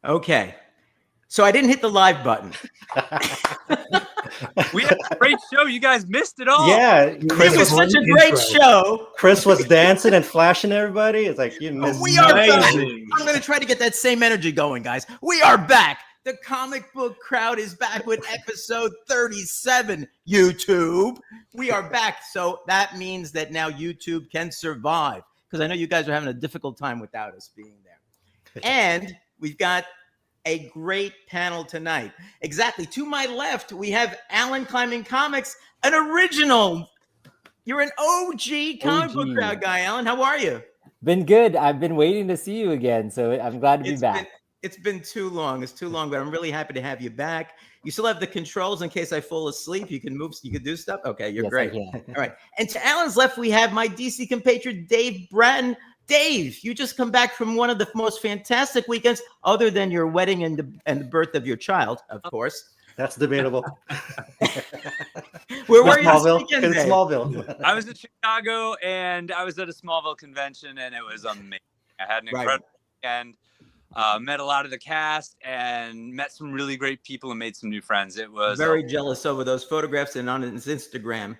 Okay. So I didn't hit the live button. We had a great show. You guys missed it all. Yeah, It was such a great show. Chris was dancing and flashing everybody. It's like you missed. We are back. I'm going to try to get that same energy going, guys. We are back. The comic book crowd is back with episode 37, YouTube. We are back. So that means that now YouTube can survive, because I know you guys are having a difficult time without us being there. And we've got a great panel tonight. Exactly. To my left, we have Alan Climbing Comics, an original. You're an OG comic book crowd guy, Alan. How are you? Been good. I've been waiting to see you again, so I'm glad to be back. It's been too long. It's too long, but I'm really happy to have you back. You still have the controls in case I fall asleep. You can move. You can do stuff. Okay, you're great. All right. And to Alan's left, we have my DC compatriot, Dave Bratton. Dave, you just come back from one of the most fantastic weekends, other than your wedding and the birth of your child, of course. That's debatable. Where were you Smallville? this weekend, In Dave? Smallville. I was in Chicago, and I was at a Smallville convention, and it was amazing. I had an incredible weekend. Met a lot of the cast and met some really great people and made some new friends. It was very jealous over those photographs and on his Instagram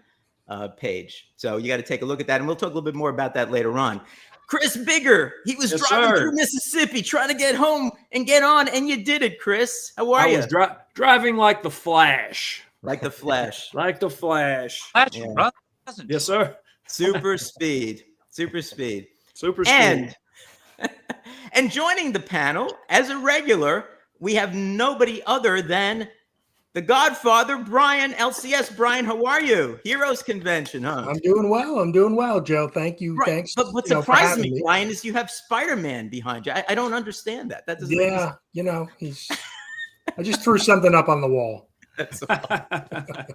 page. So you got to take a look at that, and we'll talk a little bit more about that later on. Chris Bigger, he was driving through Mississippi trying to get home and get on, and you did it, Chris. How are you? I was driving like the Flash. Like the Flash. Like the Flash. Flash, Yeah. Yes, sir. Super speed. Super speed. Super speed. And joining the panel as a regular, we have nobody other than the Godfather, Brian LCS. Brian, how are you? Heroes Convention, huh? I'm doing well. I'm doing well, Joe. Thank you. Right. Thanks. But what surprised me, Brian, is you have Spider-Man behind you. I don't understand that. That doesn't. Yeah, he's. I just threw something up on the wall. That's all.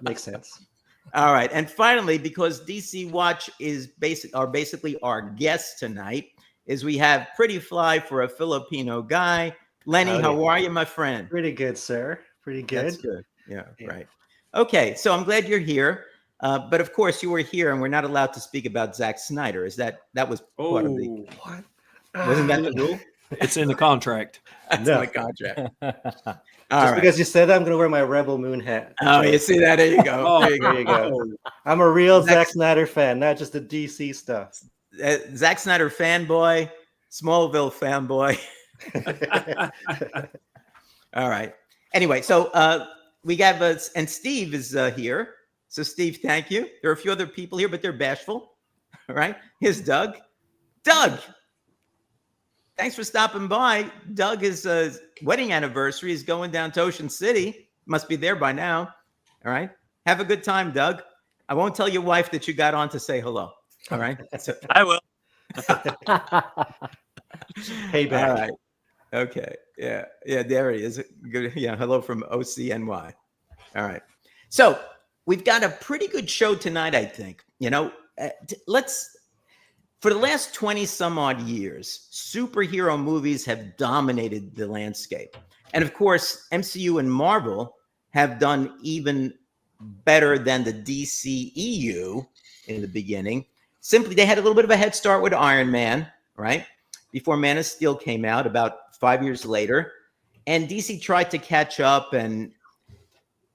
Makes sense. All right, and finally, because DC Watch is basically our guest tonight, is we have Pretty Fly for a Filipino guy. Lenny, how are you, my friend? Pretty good, sir. Pretty good. That's good. Yeah, right. Okay, so I'm glad you're here. But of course, you were here, and we're not allowed to speak about Zack Snyder. That was part of the What? Wasn't that the rule? It's in the contract. That's No. my contract. Just because you said that, I'm going to wear my Rebel Moon hat. Oh, you see that? There you go. There you go. I'm a real Zack Snyder fan, not just the DC stuff. Zack Snyder fanboy, Smallville fanboy. All right. Anyway, so we got and Steve is here. So Steve, thank you. There are a few other people here, but they're bashful. All right. Here's Doug. Doug, thanks for stopping by. Doug, his wedding anniversary is going down to Ocean City. Must be there by now. All right. Have a good time, Doug. I won't tell your wife that you got on to say hello. All right. So, I will. Hey, back. all right. Okay. Yeah. Yeah. There he is. Good. Yeah. Hello from OCNY. All right. So we've got a pretty good show tonight, I think. For the last 20 some odd years, superhero movies have dominated the landscape. And of course, MCU and Marvel have done even better than the DCEU in the beginning. Simply, they had a little bit of a head start with Iron Man, right? Before Man of Steel came out about 5 years later. And DC tried to catch up, and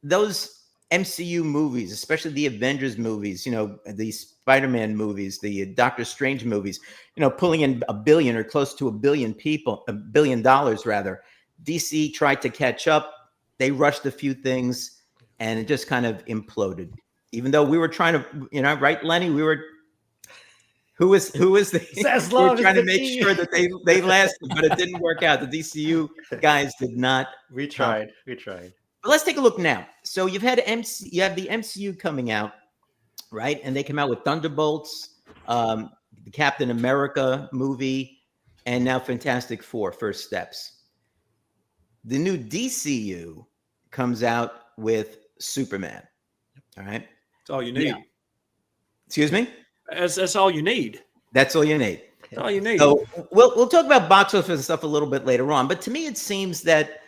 those MCU movies, especially the Avengers movies, the Spider-Man movies, the Doctor Strange movies, pulling in $1 billion or close to $1 billion rather. DC tried to catch up. They rushed a few things, and it just kind of imploded. Even though we were trying to, right, Lenny? Who is the? We were trying to make sure that they lasted, but it didn't work out. The DCU guys did not. We tried. But let's take a look now. So you have the MCU coming out, right? And they came out with Thunderbolts, the Captain America movie, and now Fantastic Four: First Steps. The new DCU comes out with Superman. All right. That's all you need. Yeah. Excuse me? That's all you need. That's all you need. That's all you need. So we'll talk about box office and stuff a little bit later on. But to me, it seems that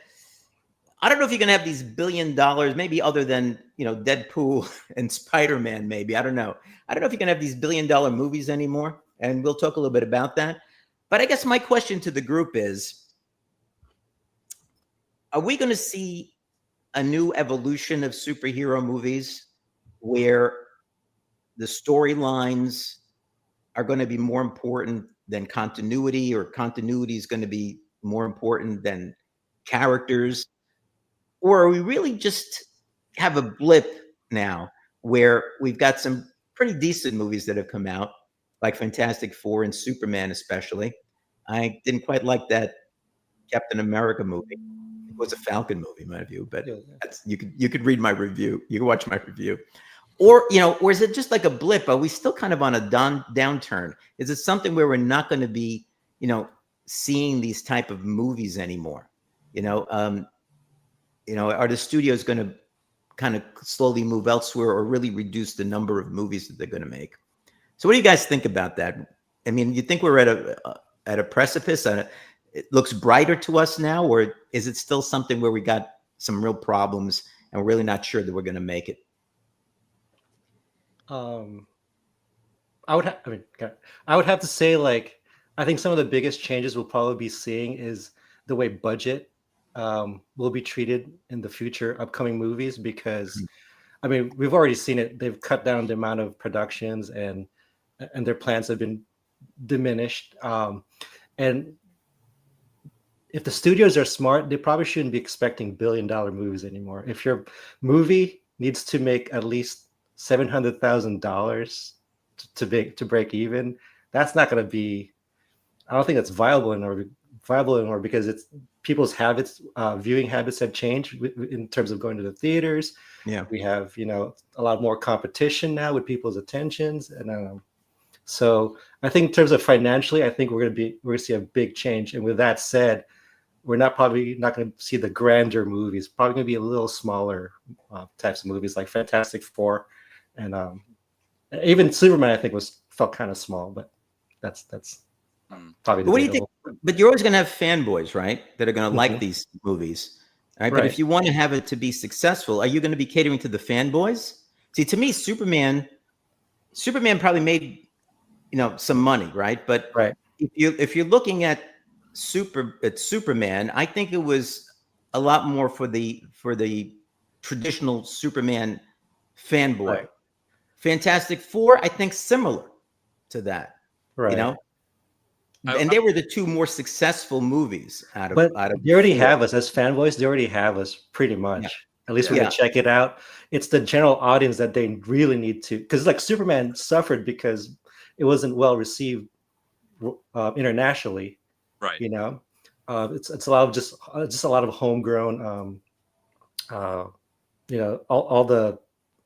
I don't know if you're going to have these $1 billion, maybe other than, Deadpool and Spider-Man, maybe. I don't know. I don't know if you're going to have these $1 billion movies anymore. And we'll talk a little bit about that. But I guess my question to the group is, are we going to see a new evolution of superhero movies where the storylines are going to be more important than continuity, or continuity is going to be more important than characters? Or are we really just have a blip now where we've got some pretty decent movies that have come out, like Fantastic Four and Superman, especially? I didn't quite like that Captain America movie. It was a Falcon movie, in my view, but that's, you could read my review. You can watch my review. Or, or is it just like a blip? Are we still kind of on a downturn? Is it something where we're not going to be, seeing these type of movies anymore? Are the studios going to kind of slowly move elsewhere, or really reduce the number of movies that they're going to make? So what do you guys think about that? I mean, you think we're at a precipice? It looks brighter to us now, or is it still something where we got some real problems and we're really not sure that we're going to make it? I would have to say, like, I think some of the biggest changes we'll probably be seeing is the way budget will be treated in the future upcoming movies, because I mean, we've already seen it. They've cut down the amount of productions, and their plans have been diminished. And if the studios are smart, they probably shouldn't be expecting billion-dollar movies anymore. If your movie needs to make at least $700,000 to break even, that's not going to be. I don't think that's viable anymore, because it's people's habits, viewing habits have changed in terms of going to the theaters. Yeah, we have a lot more competition now with people's attentions, and so I think in terms of financially, I think we're going to see a big change. And with that said, we're probably not going to see the grander movies. Probably going to be a little smaller types of movies, like Fantastic Four, and even Superman. I think felt kind of small, but that's probably. But what do you think? But you're always going to have fanboys, right? That are going to like these movies, right? But if you want to have it to be successful, are you going to be catering to the fanboys? See, to me, Superman probably made some money, right? But if you're looking at Superman, I think it was a lot more for the traditional Superman fanboy. Right. Fantastic Four, I think, similar to that. Right. And they were the two more successful movies out of. They already have us as fanboys. They already have us pretty much. Yeah. At least we're gonna check it out. It's the general audience that they really need to, because like Superman suffered because it wasn't well received internationally. Right. It's a lot of just a lot of homegrown. All the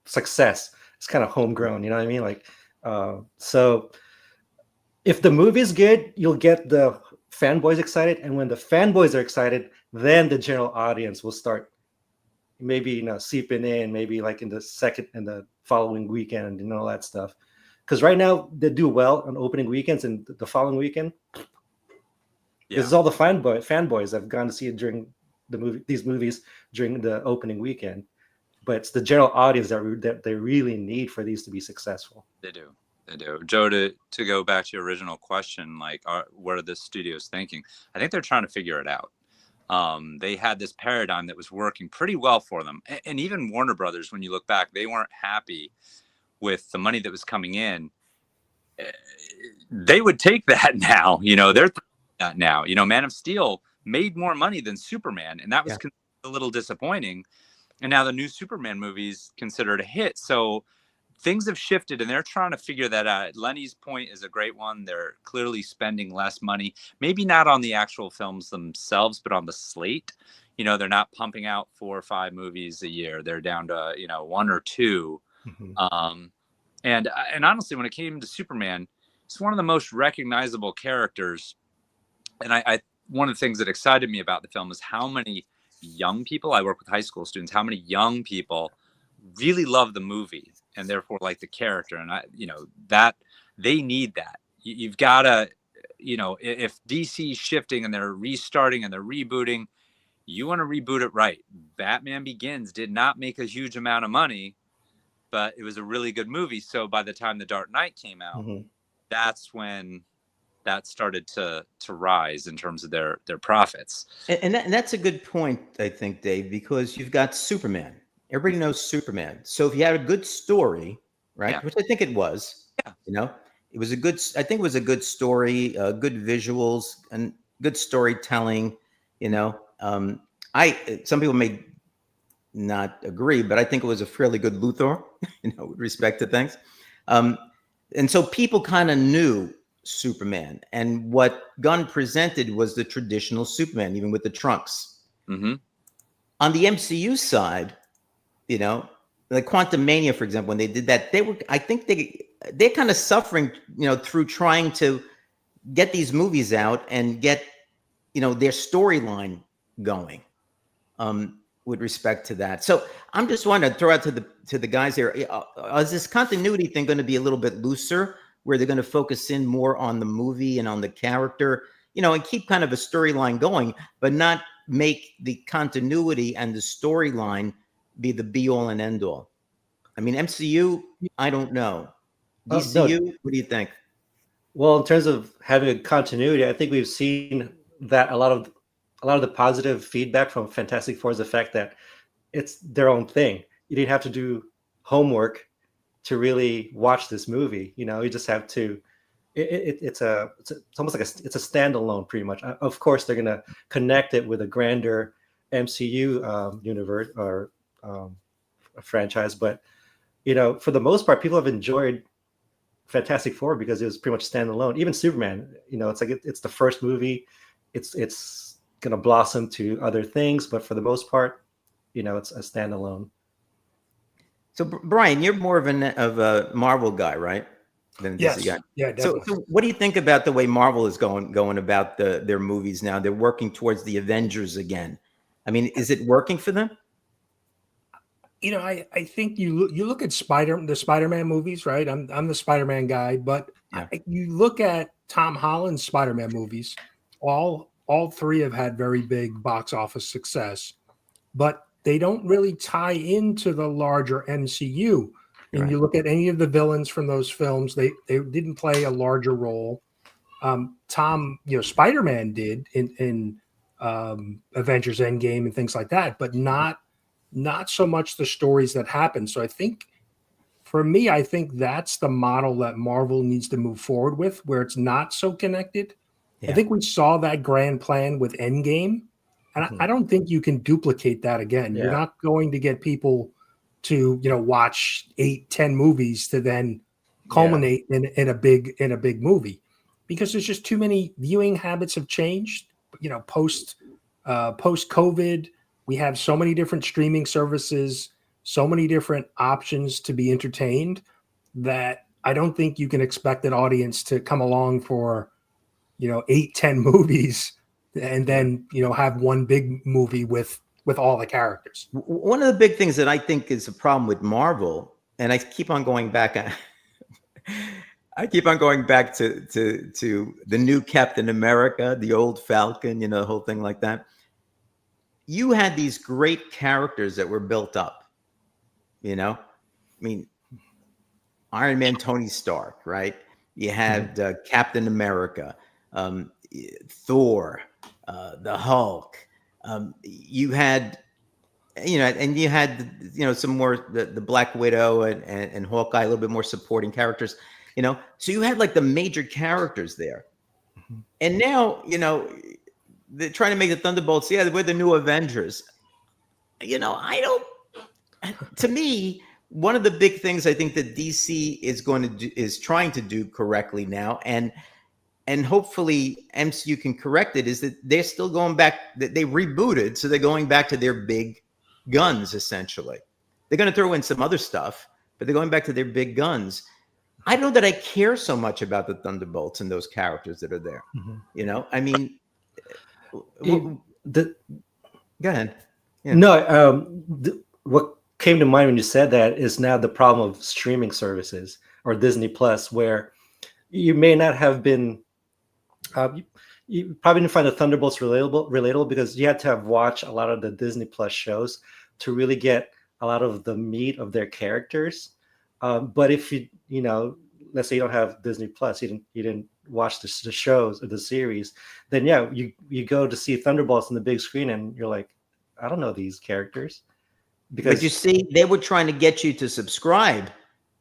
success is kind of homegrown. You know what I mean? Like, so if the movie's good, you'll get the fanboys excited, and when the fanboys are excited, then the general audience will start maybe seeping in, maybe like in the following weekend and all that stuff. Because right now they do well on opening weekends, and the following weekend, this is all the fanboys that have gone to see it during these movies during the opening weekend. But it's the general audience that they really need for these to be successful. They do. Joe, to go back to your original question, like, what are the studios thinking? I think they're trying to figure it out. They had this paradigm that was working pretty well for them. And even Warner Brothers, when you look back, they weren't happy with the money that was coming in. They would take that now. They're that now. Man of Steel made more money than Superman, and that was a little disappointing. And now the new Superman movie's considered a hit. So things have shifted, and they're trying to figure that out. Lenny's point is a great one. They're clearly spending less money, maybe not on the actual films themselves, but on the slate. They're not pumping out 4 or 5 movies a year. They're down to, 1 or 2. Mm-hmm. And honestly, when it came to Superman, it's one of the most recognizable characters. And I one of the things that excited me about the film is how many young people, I work with high school students, how many young people really love the movie and therefore like the character. And that they need that. You've got to, if DC's shifting and they're restarting and they're rebooting, you want to reboot it right. Batman Begins did not make a huge amount of money, but it was a really good movie. So by the time The Dark Knight came out, that's when that started to rise in terms of their profits. And that's a good point, I think, Dave, because you've got Superman. Everybody knows Superman. So if you had a good story, right, Yeah. which I think it was, Yeah. you know, it was a good, I think it was a good story, good visuals and good storytelling, you know. Some people may not agree, but I think it was a fairly good Luthor, you know, with respect to things. And so people kind of knew Superman, and what Gunn presented was the traditional Superman, even with the trunks. Mm-hmm. On the MCU side, you know, like Quantum Mania, for example, when they did that, I think they're kind of suffering, you know, through trying to get these movies out and get, you know, their storyline going. With respect to that. So I'm just wanting to throw out to the guys here, is this continuity thing going to be a little bit looser, where they're going to focus in more on the movie and on the character, you know, and keep kind of a storyline going, but not make the continuity and the storyline be the be all and end all? I mean, MCU, I don't know. DCU, No. what do you think? Well, in terms of having a continuity, I think we've seen that a lot of the positive feedback from Fantastic Four is the fact that it's their own thing. You didn't have to do homework to really watch this movie. You know, you just have to. It's almost like it's a standalone, pretty much. Of course, they're gonna connect it with a grander MCU universe or a franchise, but you know, for the most part, people have enjoyed Fantastic Four because it was pretty much standalone. Even Superman, you know, it's like it's the first movie. It's gonna blossom to other things, but for the most part, you know, it's a standalone. So Brian, you're more of a Marvel guy, right? Than a Yes. DC guy. Yeah, definitely. So what do you think about the way Marvel is going about their movies now? They're working towards the Avengers again. I mean, is it working for them? You know, I think you look at the Spider-Man movies, right? I'm the Spider-Man guy, but Yeah. you look at Tom Holland's Spider-Man movies. All three have had very big box office success, but they don't really tie into the larger MCU. And Right. you look at any of the villains from those films, they didn't play a larger role. Spider-Man did in Avengers Endgame and things like that, but not so much the stories that happen. So I think for me, I think that's the model that Marvel needs to move forward with, where it's not so connected. Yeah. I think we saw that grand plan with Endgame, and I don't think you can duplicate that again. Yeah. You're not going to get people to, you know, watch 8-10 movies to then culminate in a big movie, because there's just too many viewing habits have changed. You know, post COVID, we have so many different streaming services, so many different options to be entertained, that I don't think you can expect an audience to come along for, you know, 8-10 movies and then, you know, have one big movie with all the characters. One of the big things that I think is a problem with Marvel, and I keep on going back, I keep on going back to the new Captain America, the old Falcon, you know, the whole thing like that. You had these great characters that were built up, you know. I mean, Iron Man, Tony Stark, right? You had Captain America, Thor, the Hulk. You had, you know, and you had, you know, some more the Black Widow and Hawkeye, a little bit more supporting characters, you know. So you had like the major characters there, and now, you know, they're trying to make the Thunderbolts. Yeah, we're the new Avengers. You know, I don't. To me, one of the big things I think that DC is trying to do correctly now, and hopefully MCU can correct it, is that they're still going back. They rebooted, so they're going back to their big guns. Essentially, they're going to throw in some other stuff, but they're going back to their big guns. I don't know that I care so much about the Thunderbolts and those characters that are there. You know, I mean, go ahead. Yeah. No, what came to mind when you said that is now the problem of streaming services or Disney Plus, where you may not have been, you probably didn't find the Thunderbolts relatable because you had to have watched a lot of the Disney Plus shows to really get a lot of the meat of their characters. But if you know, let's say you don't have Disney Plus, you didn't watch the shows or the series, then yeah, you go to see Thunderbolts on the big screen and you're like, I don't know these characters. Because but you see, they were trying to get you to subscribe,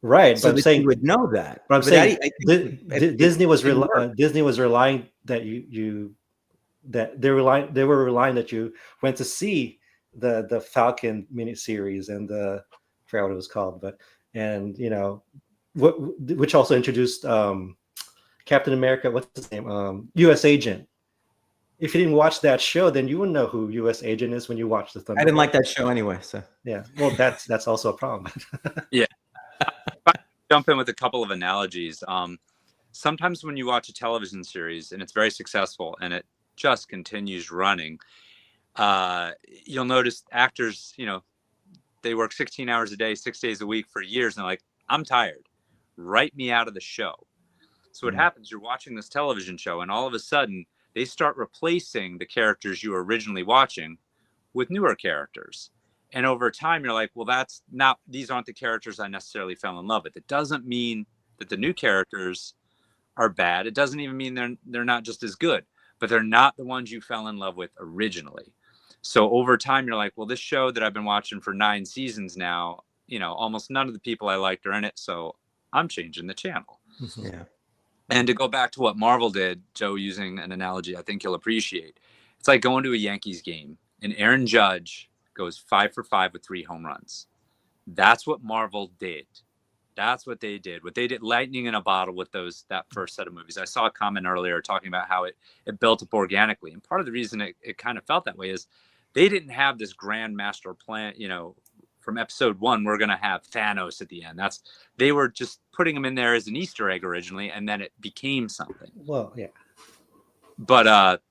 right? so But I'm that saying you would know that. But I'm saying I think Disney was didn't work. Disney was relying that they were relying that you went to see the Falcon miniseries and I forgot what it was called, but and which also introduced Captain America. What's his name? U.S. Agent. If you didn't watch that show, then you wouldn't know who U.S. Agent is when you watch the Thunderbolts. I didn't like that show anyway, so Yeah, well, that's also a problem. Yeah. If I jump in with a couple of analogies. Sometimes when you watch a television series and it's very successful and it just continues running, you'll notice actors, they work 16 hours a day, 6 days a week for years. And they're like, I'm tired. Write me out of the show. So what happens, you're watching this television show and all of a sudden they start replacing the characters you were originally watching with newer characters. And over time, you're like, well, these aren't the characters I necessarily fell in love with. It doesn't mean that the new characters are bad. It doesn't even mean they're not just as good, but they're not the ones you fell in love with originally. So over time, you're like, well, this show that I've been watching for 9 seasons now, almost none of the people I liked are in it. So I'm changing the channel. yeah. And to go back to what Marvel did, Joe, using an analogy I think you'll appreciate, it's like going to a Yankees game and Aaron Judge goes 5 for 5 with 3 home runs. That's what Marvel did. That's what they did. What they did, lightning in a bottle with that first set of movies. I saw a comment earlier talking about how it built up organically. And part of the reason it kind of felt that way is they didn't have this grand master plan, from episode 1, we're going to have Thanos at the end. They were just putting him in there as an Easter egg originally, and then it became something. Well, yeah. But,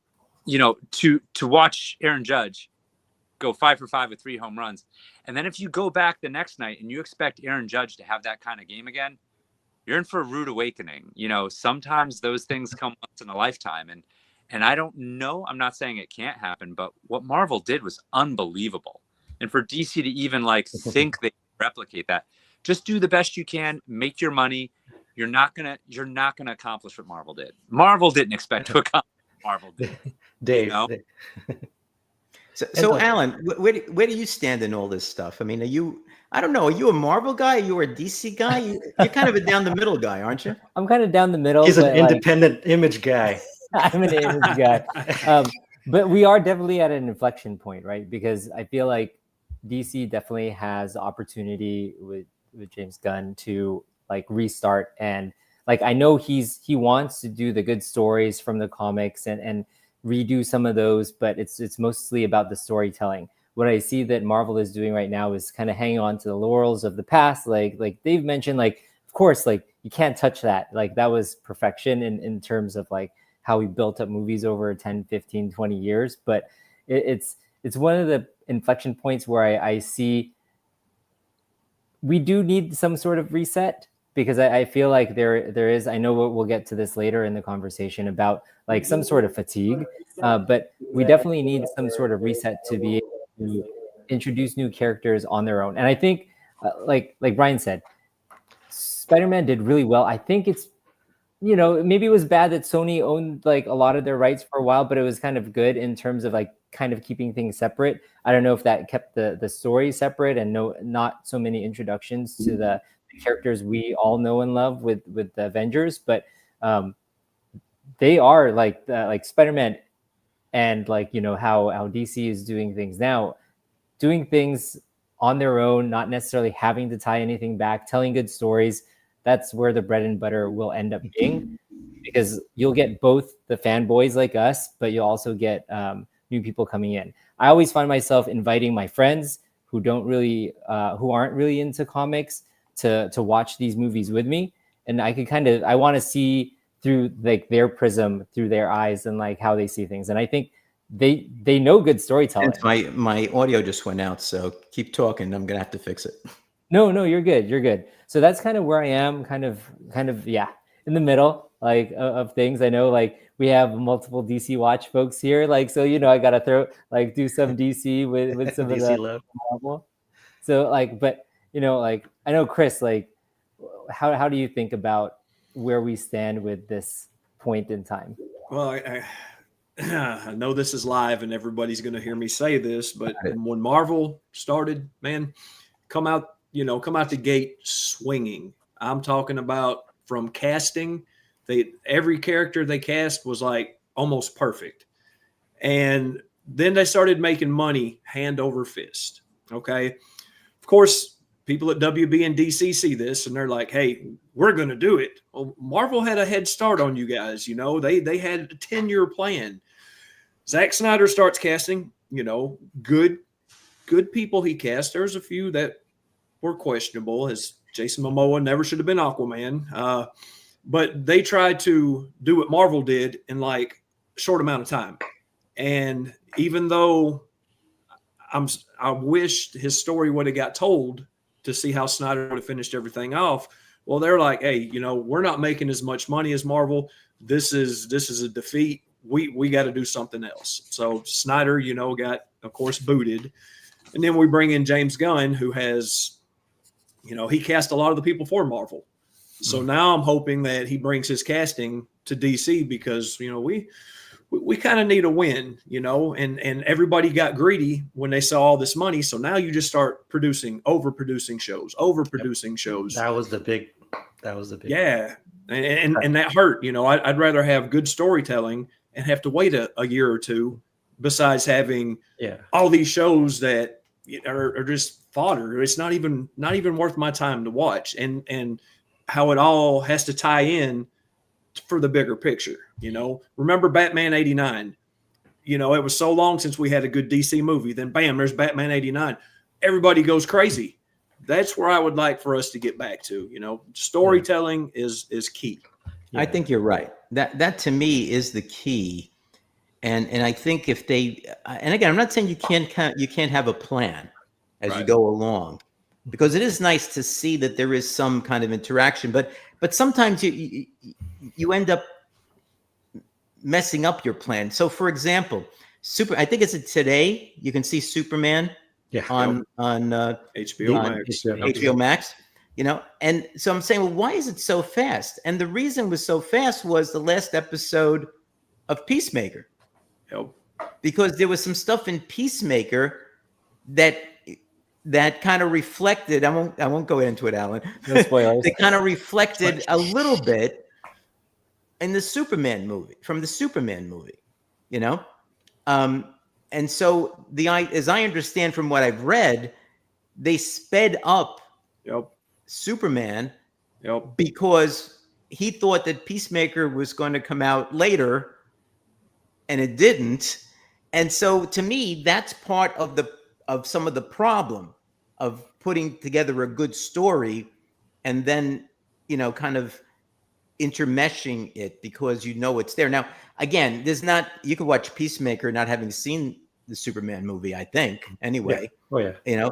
to watch Aaron Judge go 5 for 5 with 3 home runs. And then if you go back the next night and you expect Aaron Judge to have that kind of game again, you're in for a rude awakening. Sometimes those things come once in a lifetime. And I don't know, I'm not saying it can't happen, but what Marvel did was unbelievable. And for DC to even think they replicate that, just do the best you can, make your money. You're not gonna accomplish what Marvel did. Marvel didn't expect to accomplish what Marvel did. Dave. So Alan, where do you stand in all this stuff? I mean, I don't know, are you a Marvel guy? Are you a DC guy? You're kind of a down the middle guy, aren't you? I'm kind of down the middle. He's an independent image guy. I'm an image guy. But we are definitely at an inflection point, right? Because I feel like DC definitely has the opportunity with James Gunn to restart. And I know he wants to do the good stories from the comics and redo some of those, but it's mostly about the storytelling. What I see that Marvel is doing right now is kind of hanging on to the laurels of the past. Like they've mentioned, of course, you can't touch that. That was perfection in terms of how we built up movies over 10, 15, 20 years. But it's one of the inflection points where I see we do need some sort of reset, because I feel like there is, I know we'll get to this later in the conversation about some sort of fatigue, but we definitely need some sort of reset to be able to introduce new characters on their own. And I think, like Brian said, Spider-Man did really well. I think it's, maybe it was bad that Sony owned a lot of their rights for a while, but it was kind of good in terms of kind of keeping things separate. I don't know if that kept the story separate and not so many introductions to the characters we all know and love with the Avengers, but they are like Spider-Man and how DC is doing things now, doing things on their own, not necessarily having to tie anything back, telling good stories. That's where the bread and butter will end up being, because you'll get both the fanboys like us, but you'll also get new people coming in. I always find myself inviting my friends who aren't really into comics to watch these movies with me. And I want to see through their prism, through their eyes, and how they see things. And I think they know good storytelling. And my audio just went out, so keep talking. I'm gonna have to fix it. No, you're good. So that's kind of where I am, kind of, yeah, in the middle, of things. I know, we have multiple DC watch folks here, so I gotta do some DC with some DC of the love. Marvel. So but I know Chris, how do you think about where we stand with this point in time? Well, I know this is live and everybody's going to hear me say this, but when Marvel started, man, come out the gate swinging. I'm talking about from casting. Every character they cast was like almost perfect. And then they started making money hand over fist. Okay. Of course, people at WB and DC see this and they're like, hey, we're going to do it. Well, Marvel had a head start on you guys. They had a 10-year plan. Zack Snyder starts casting, good people he cast. There's a few that were questionable, as Jason Momoa never should have been Aquaman. But they tried to do what Marvel did in like a short amount of time. And even though I wish his story would have got told to see how Snyder would have finished everything off. Well, they're like, hey, we're not making as much money as Marvel. This is a defeat. We got to do something else. So Snyder, got, of course, booted. And then we bring in James Gunn, who has, he cast a lot of the people for Marvel. So now I'm hoping that he brings his casting to DC because, we kind of need a win, and everybody got greedy when they saw all this money. So now you just start overproducing shows. That was the big. Yeah. And that hurt, I'd rather have good storytelling and have to wait a year or two besides having all these shows that are just fodder. It's not even worth my time to watch and how it all has to tie in for the bigger picture. Remember Batman 89, it was so long since we had a good DC movie. Then bam, there's Batman 89. Everybody goes crazy. That's where I would like for us to get back to, storytelling is key. I think you're right. That to me is the key. And I think if they, and again, I'm not saying you can't have a plan as you go along, because it is nice to see that there is some kind of interaction, but sometimes you end up messing up your plan. So for example, I think it's today you can see Superman on HBO Max, and so I'm saying, well, why is it so fast? And the reason it was so fast was the last episode of Peacemaker. Because there was some stuff in Peacemaker that kind of reflected. I won't go into it, Alan. No spoilers. They kind of reflected a little bit in the Superman movie, from the Superman movie, and so as I understand from what I've read, they sped up Superman because he thought that Peacemaker was going to come out later, and it didn't. And so to me, that's part of some of the problem of putting together a good story and then, kind of intermeshing it because it's there. Now, again, you can watch Peacemaker not having seen the Superman movie, I think, anyway. Yeah. Oh, yeah.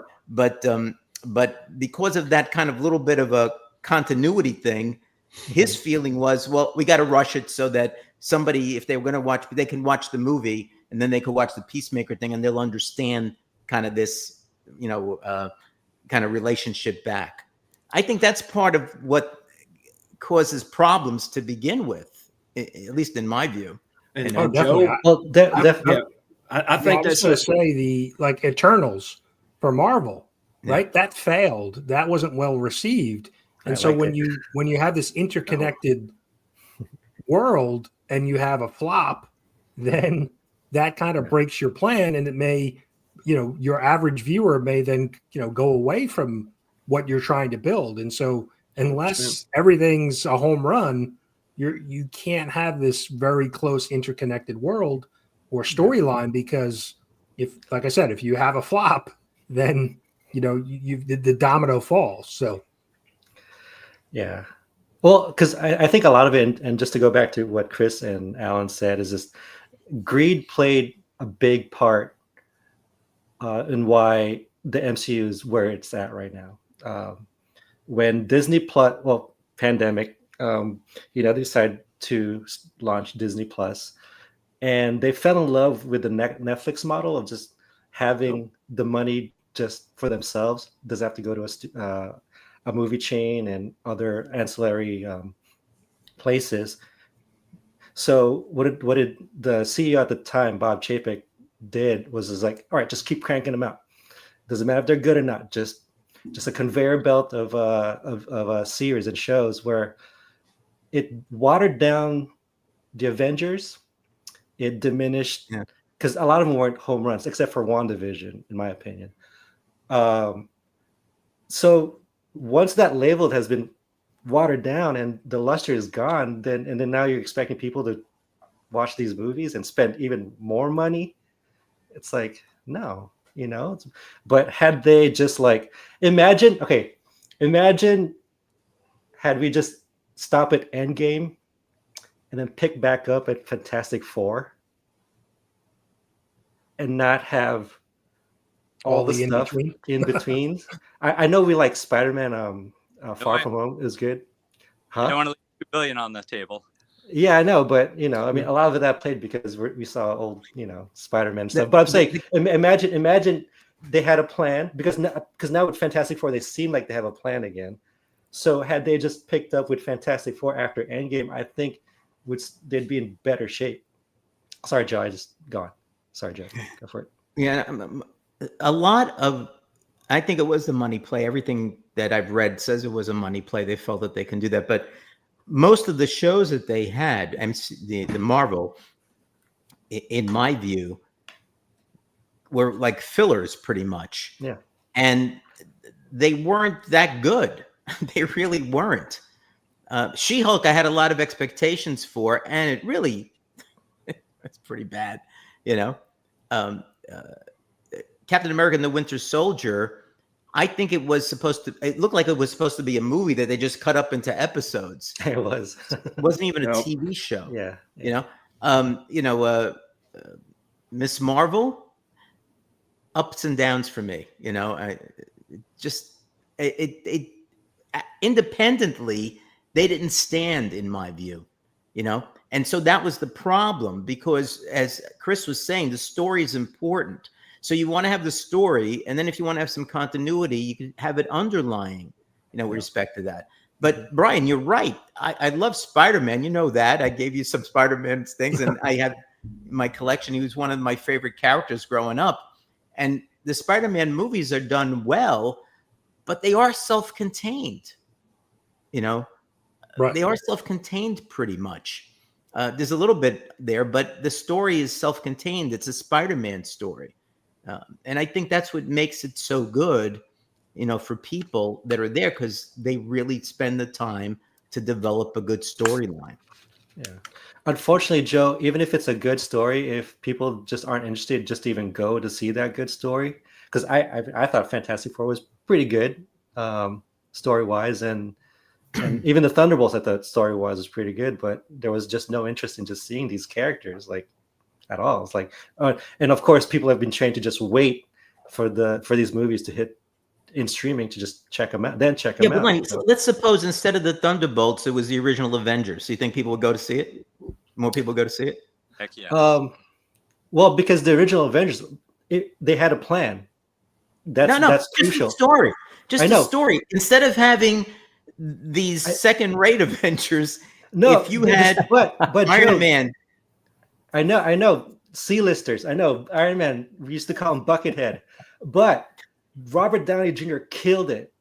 But because of that kind of little bit of a continuity thing, his feeling was, well, we got to rush it so that somebody, if they were going to watch, they can watch the movie and then they could watch the Peacemaker thing and they'll understand kind of this, kind of relationship back. I think that's part of what causes problems to begin with, at least in my view. And definitely. Definitely. I think that's to say the Eternals for Marvel, right? That failed. That wasn't well received. And so when you have this interconnected world and you have a flop, then that kind of breaks your plan, and it may, your average viewer may then, go away from what you're trying to build. And so unless everything's a home run, you can't have this very close interconnected world or storyline, because like I said, if you have a flop, then the domino falls. So yeah. Well, because I think a lot of it, and just to go back to what Chris and Alan said, is just greed played a big part in why the MCU is where it's at right now. When Disney Plus, pandemic, they decided to launch Disney Plus, and they fell in love with the Netflix model of just having the money just for themselves. Doesn't have to go to a movie chain and other ancillary places. So what did the CEO at the time, Bob Chapek, did was like, all right, just keep cranking them out. Doesn't matter if they're good or not. Just a conveyor belt of series and shows where it watered down the Avengers. It diminished because a lot of them weren't home runs, except for WandaVision, in my opinion. So once that label has been watered down and the luster is gone, then now you're expecting people to watch these movies and spend even more money. It's like, no, but had they just like imagine had we just stop at Endgame and then pick back up at Fantastic Four and not have all the stuff in between. I know we like Spider-Man Far From Home is good. I don't want to leave $2 billion on the table. Yeah, I know, but a lot of that played because we saw old, Spider-Man stuff. But I'm saying, imagine they had a plan because now with Fantastic Four they seem like they have a plan again. So had they just picked up with Fantastic Four after Endgame, I think they'd be in better shape. Sorry, Joe, I just gone. Sorry, Joe, go for it. Yeah, I think it was the money play. Everything that I've read says it was a money play. They felt that they can do that, but most of the shows that they had, the Marvel, in my view, were like fillers pretty much. Yeah. And they weren't that good. They really weren't. She-Hulk, I had a lot of expectations for, and it really, it's pretty bad, Captain America and the Winter Soldier, I think it looked like it was supposed to be a movie that they just cut up into episodes. It was. It wasn't even a TV show. Yeah. Miss Marvel, ups and downs for me. Independently, they didn't stand in my view, and so that was the problem because, as Chris was saying, the story is important. So you want to have the story, and then if you want to have some continuity, you can have it underlying, with respect to that. But Brian, you're right. I love Spider-Man. You know that. I gave you some Spider-Man things, and I have my collection. He was one of my favorite characters growing up. And the Spider-Man movies are done well, but they are self-contained. Right. They are self-contained pretty much. There's a little bit there, but the story is self-contained. It's a Spider-Man story. And I think that's what makes it so good, for people that are there, because they really spend the time to develop a good storyline. Yeah. Unfortunately, Joe, even if it's a good story, if people just aren't interested, just to even go to see that good story, because I thought Fantastic Four was pretty good story-wise, and even the Thunderbolts I thought story-wise was pretty good, but there was just no interest in just seeing these characters at all. It's like, and of course, people have been trained to just wait for these movies to hit in streaming to just check them out, then check them out. But so let's suppose instead of the Thunderbolts, it was the original Avengers. So you think people would go to see it? More people go to see it? Heck yeah. Well, because the original Avengers, they had a plan. That's crucial. Just a story. Just a story. Instead of having these second-rate Avengers, if you had but Iron Man. I know, C-listers. I know Iron Man. We used to call him Buckethead, but Robert Downey Jr. killed it.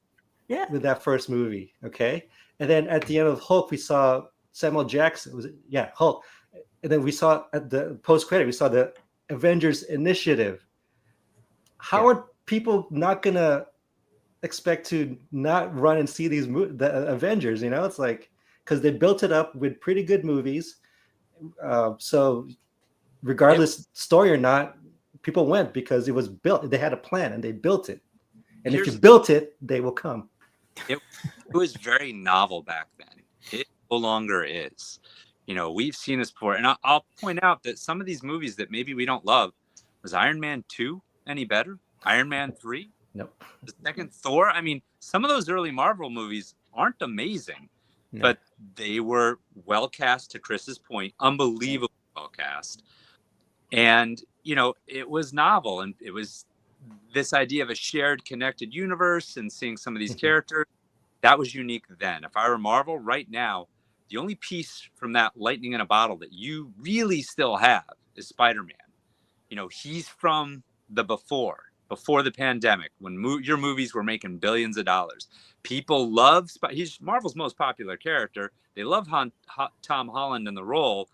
Yeah. With that first movie, okay, and then at the end of Hulk, we saw Samuel Jackson. Hulk, and then we saw at the post-credit, we saw the Avengers Initiative. How are people not gonna expect to not run and see the Avengers? It's like, because they built it up with pretty good movies. So regardless story or not, people went because it was built. They had a plan and they built it. And if you built it, they will come. It was very novel back then. It no longer is. We've seen this before. And I'll point out that some of these movies that maybe we don't love, was Iron Man 2 any better? Iron Man 3? Nope. The second Thor? I mean, some of those early Marvel movies aren't amazing. No. But they were well cast, to Chris's point, unbelievably well cast. And, it was novel. And it was this idea of a shared connected universe and seeing some of these characters. That was unique then. If I were Marvel right now, the only piece from that lightning in a bottle that you really still have is Spider-Man. You know, he's from the before the pandemic, when your movies were making billions of dollars. People love he's Marvel's most popular character. They love Tom Holland in the role,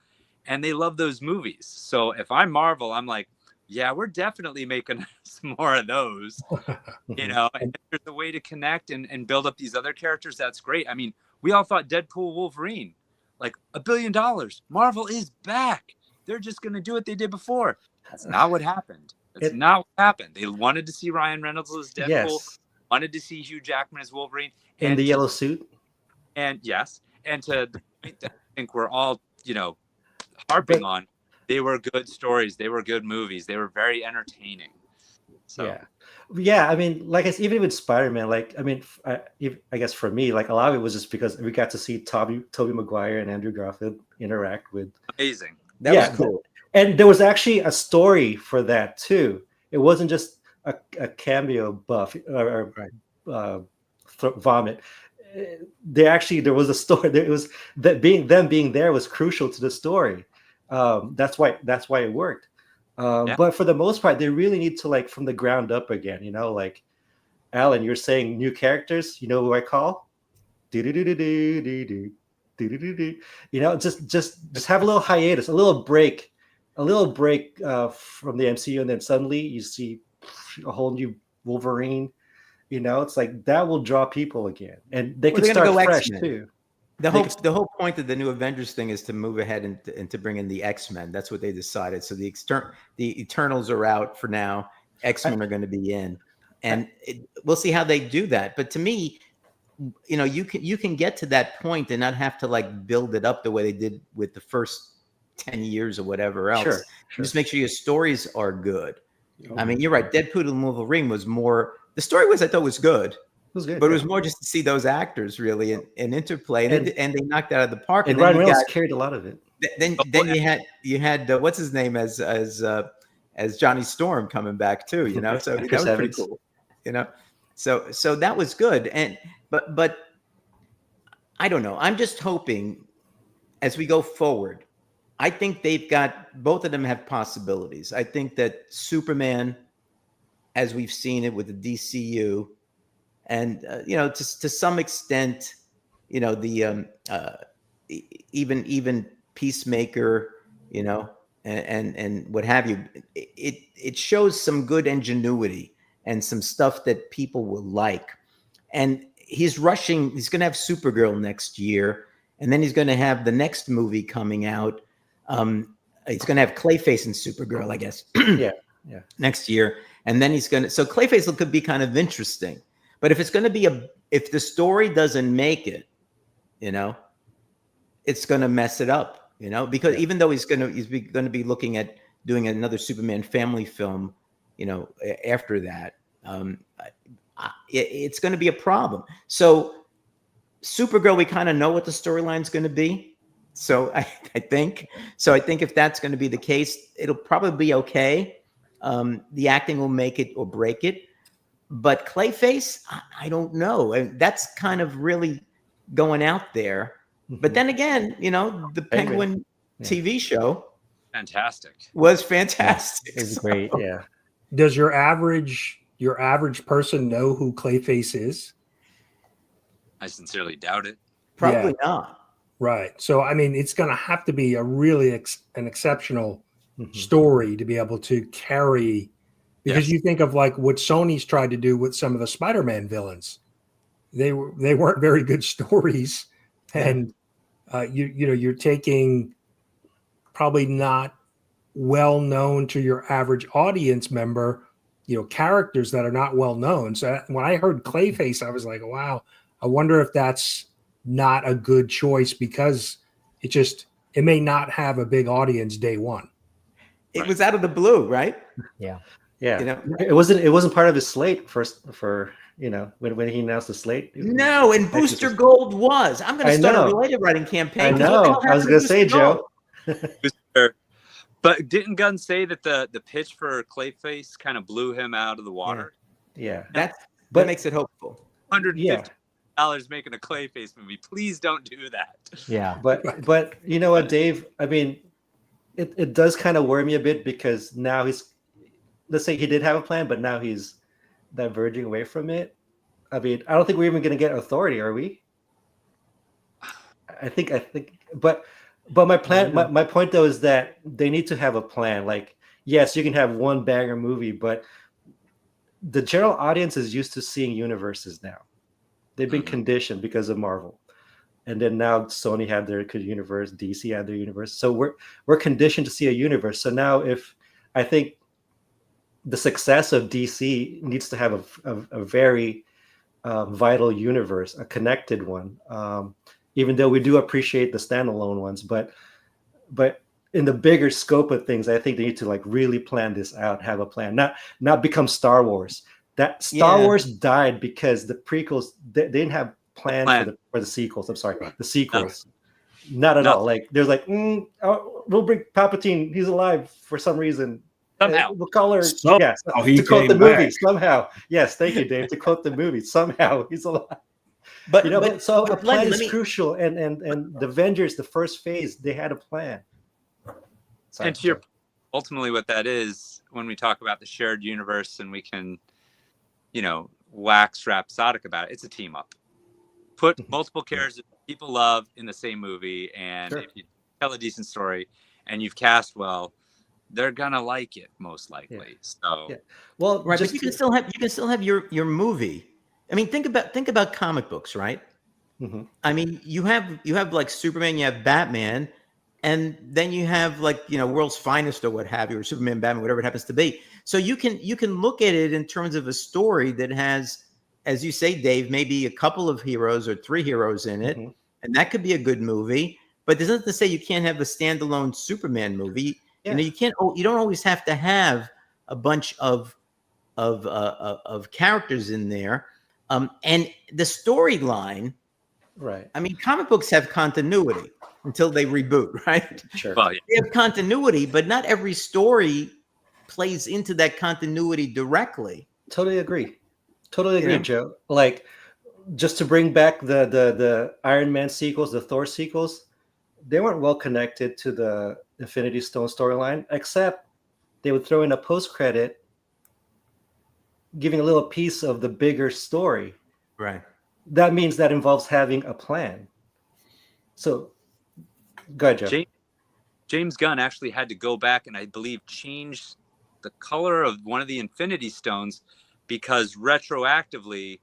and they love those movies. So if I'm Marvel, I'm like, yeah, we're definitely making some more of those. You know, and if there's a way to connect and build up these other characters, that's great. I mean, we all thought Deadpool Wolverine, like $1 billion. Marvel is back. They're just going to do what they did before. That's not what happened. That's not what happened. They wanted to see Ryan Reynolds as Deadpool, wanted to see Hugh Jackman as Wolverine. In the yellow suit. And and to the point that I think we're all, you know, harping on, they were good stories. They were good movies. They were very entertaining. So. Yeah. I mean, like even with Spider-Man, like, I mean, I guess for me, like a lot of it was just because we got to see Tobey Maguire and Andrew Garfield interact with. Amazing. That was cool. And there was actually a story for that too. It wasn't just a cameo buff or vomit. There was a story. There was that them being there was crucial to the story. That's why it worked. But for the most part, they really need to, like, from the ground up again. You know, like Alan, you're saying new characters. You know who I call? You know, just have a little hiatus, a little break from the MCU, and then suddenly you see a whole new Wolverine. You know, it's like that will draw people again, and they can start fresh X-Men too. The whole point of the new Avengers thing is to move ahead and to bring in the X-Men. That's what they decided. So the Eternals are out for now. X-Men are going to be in, and we'll see how they do that. But to me, you know, you can get to that point and not have to like build it up the way they did with the first 10 years or whatever else. Sure. Just make sure your stories are good. I mean, you're right. Deadpool and Wolverine was more. The story I thought was good. It was good, but it was more just to see those actors really and interplay, and they knocked it out of the park. And Ryan Reynolds carried a lot of it. Then you had what's his name as Johnny Storm coming back too. You know, so that was pretty cool. You know, so that was good. And but I don't know. I'm just hoping as we go forward. I think both of them have possibilities. I think that Superman, as we've seen it with the DCU, and you know, to some extent, you know, the even Peacemaker, you know, and what have you, it shows some good ingenuity and some stuff that people will like. And he's going to have Supergirl next year, and then he's going to have the next movie coming out. He's going to have Clayface and Supergirl, I guess. yeah. Next year, and then so Clayface could be kind of interesting. But if it's going to be if the story doesn't make it, you know, it's going to mess it up, you know, because even though he's going to be looking at doing another Superman family film, you know, after that, it's going to be a problem. So Supergirl, we kind of know what the storyline's going to be. So I think if that's going to be the case, it'll probably be okay. The acting will make it or break it. But Clayface, I don't know. That's kind of really going out there. But then again, you know, the Penguin TV show was fantastic. It was great. Yeah. Does your average person know who Clayface is? I sincerely doubt it. Probably not. Right. So, I mean, it's going to have to be a really an exceptional story to be able to carry, because you think of like what Sony's tried to do with some of the Spider-Man villains. They weren't very good stories. And, you know, you're taking probably not well known to your average audience member, you know, characters that are not well known. So when I heard Clayface, I was like, wow, I wonder if that's not a good choice, because it may not have a big audience day one. It was out of the blue, right? Yeah. You know, it wasn't part of his slate for you know, when he announced the slate. No, and Booster Gold was. I'm going to start a related writing campaign. I know. I was going to say, Joe. But didn't Gunn say that the pitch for Clayface kind of blew him out of the water? Yeah. That makes it hopeful. 150 making a Clayface movie. Please don't do that. Yeah. But you know what, Dave? I mean, it does kind of worry me a bit because now let's say he did have a plan, but now he's diverging away from it. I mean, I don't think we're even going to get authority, are we? I think, but my plan, my point though is that they need to have a plan. Like, yes, you can have one banger movie, but the general audience is used to seeing universes now. They've been conditioned because of Marvel, and then now Sony had their universe, DC had their universe. So we're conditioned to see a universe. So now, I think the success of DC needs to have a very vital universe, a connected one. Even though we do appreciate the standalone ones, but in the bigger scope of things, I think they need to like really plan this out, have a plan, not become Star Wars. That Star Wars died because the prequels they didn't have plans for the sequels. I'm sorry, the sequels. Not at all. Like there's like we'll bring Palpatine. He's alive for some reason. Somehow. We'll call her. To quote the movie. Somehow. Yes, thank you, Dave. To quote the movie. Somehow he's alive. But so a plan is crucial, and the Avengers, the first phase, they had a plan. Sorry, and to your ultimately, what that is, when we talk about the shared universe, and we can, wax rhapsodic about it, it's a team up. Put multiple characters people love in the same movie, and if you tell a decent story and you've cast well, they're gonna like it most likely. So well, right, but you can still have your movie. I mean, think about comic books, right? Mm-hmm. I mean, you have like Superman, you have Batman, and then you have like World's Finest or what have you, or Superman, Batman, whatever it happens to be. So you can look at it in terms of a story that has, as you say, Dave, maybe a couple of heroes or 3 heroes in it, and that could be a good movie. But there's nothing to say you can't have a standalone Superman movie. Yeah. You can't. You don't always have to have a bunch of characters in there. And the storyline, right? I mean, comic books have continuity until they reboot, right? Sure. Well, They have continuity, but not every story plays into that continuity directly. Totally agree, Joe. Like, just to bring back the Iron Man sequels, the Thor sequels, they weren't well connected to the Infinity Stone storyline, except they would throw in a post-credit giving a little piece of the bigger story. Right. That means that involves having a plan. So, go ahead, Joe. James Gunn actually had to go back and I believe change the color of one of the Infinity Stones because retroactively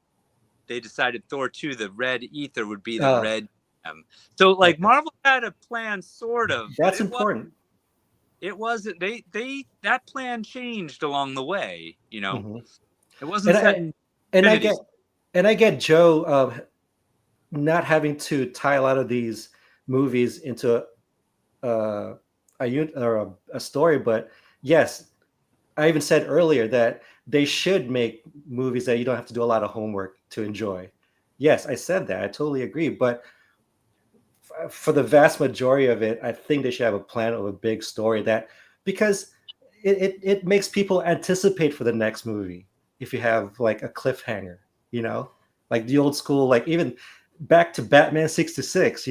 they decided Thor 2, the red ether would be the red. So like Marvel had a plan, sort of. That's important. It wasn't. They that plan changed along the way. It wasn't. I get Joe not having to tie a lot of these movies into a story, but yes, I even said earlier that they should make movies that you don't have to do a lot of homework to enjoy. Yes, I said that. I totally agree, but for the vast majority of it, I think they should have a plan of a big story because it makes people anticipate for the next movie. If you have like a cliffhanger, like the old school, like even back to Batman 66,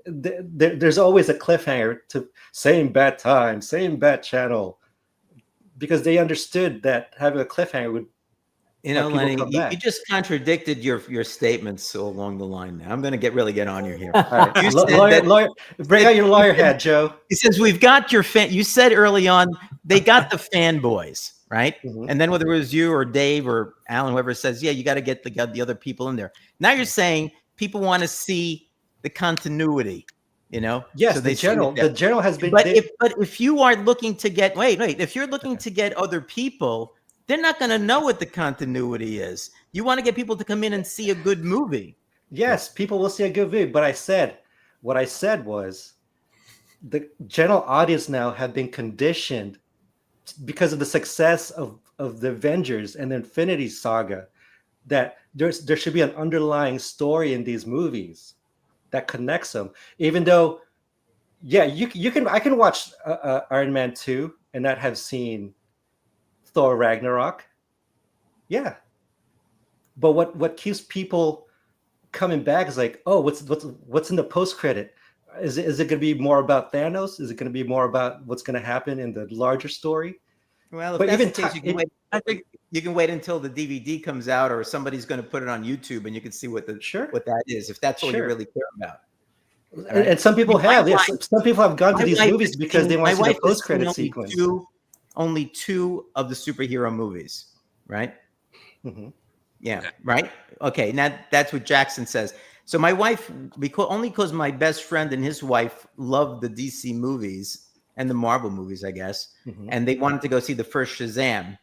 there's always a cliffhanger to same bat time, same bat channel, because they understood that having a cliffhanger would. Lenny, you just contradicted your statements along the line. Now I'm going to really get on you here. Right. Lawyer, bring out your lawyer hat, Joe. He says we've got your fan. You said early on they got the fanboys, right? Mm-hmm. And then whether it was you or Dave or Alan, whoever says, yeah, you got to get the other people in there. Now you're saying people want to see the continuity. Yes, so the general has been. But if you are looking to get if you're looking to get other people, they're not going to know what the continuity is. You want to get people to come in and see a good movie. Yes, people will see a good movie. But what I said was the general audience now have been conditioned because of the success of the Avengers and the Infinity Saga that there should be an underlying story in these movies that connects them. Even though, I can watch Iron Man 2 and not have seen Thor Ragnarok. Yeah. But what keeps people coming back is like, oh, what's in the post credit? Is it going to be more about Thanos? Is it going to be more about what's going to happen in the larger story? Well, if But that's even the case, I think you can wait until the DVD comes out, or somebody's going to put it on YouTube, and you can see what that is. If that's all you really care about. And some people have. Yes, some people have gone to these movies because they want to see the post credit sequence. Only two of the superhero movies, right? Mm-hmm. Yeah, right. Okay, now that's what Jackson says. So my wife, because my best friend and his wife loved the DC movies and the Marvel movies, I guess, and they wanted to go see the first Shazam.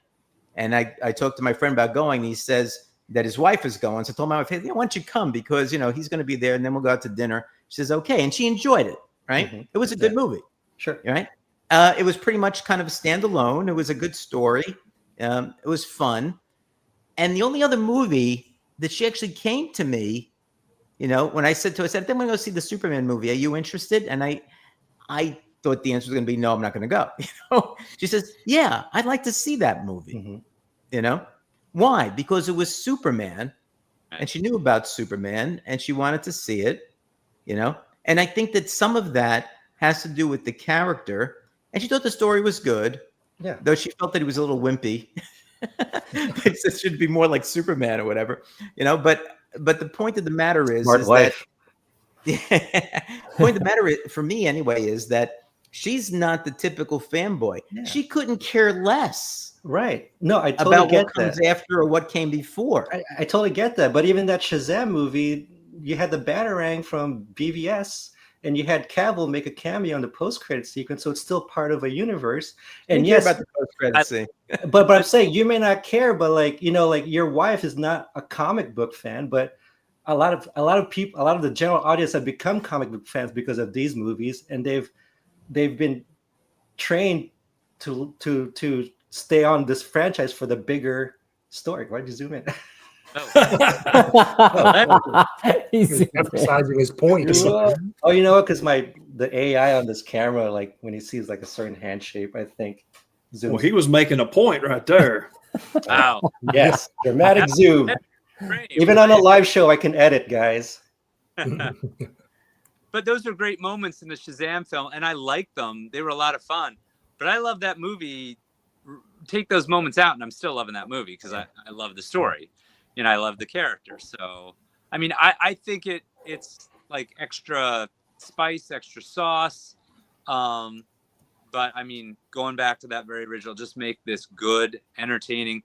And I talked to my friend about going. And he says that his wife is going. So I told my wife, hey, why don't you come? Because, he's going to be there, and then we'll go out to dinner. She says, okay. And she enjoyed it, right? It was a good movie. Sure. Right? It was pretty much kind of a standalone. It was a good story. It was fun. And the only other movie that she actually came to me, when I said, I think I'm going to go see the Superman movie. Are you interested? And I thought the answer was going to be, no, I'm not going to go. She says, yeah, I'd like to see that movie. Why? Because it was Superman, and she knew about Superman, and she wanted to see it, And I think that some of that has to do with the character, and she thought the story was good. Yeah. Though she felt that he was a little wimpy. It should be more like Superman or whatever, But the point of the matter is that point of the matter is, for me anyway, is that she's not the typical fanboy. Yeah. She couldn't care less. Right. No, I totally about get what comes after or what came before. I totally get that. But even that Shazam movie, you had the Batarang from BVS, and you had Cavill make a cameo in the post-credit sequence, so it's still part of a universe. And yes, about the post-credit scene. but I'm saying you may not care, but like your wife is not a comic book fan, but a lot of people, a lot of the general audience have become comic book fans because of these movies, and they've been trained to stay on this franchise for the bigger story. Why'd you zoom in? He's emphasizing his point. Oh, you know what? Because the AI on this camera, like when he sees like a certain hand shape, I think. Well, he was making a point right there. Wow. Yes, dramatic zoom. Even on a live show, I can edit, guys. But those are great moments in the Shazam film, and I liked them. They were a lot of fun. But I love that movie. Take those moments out, and I'm still loving that movie because I love the story. I love the character. So, I mean, I think it's like extra spice, extra sauce. But I mean, going back to that very original, just make this good, entertaining,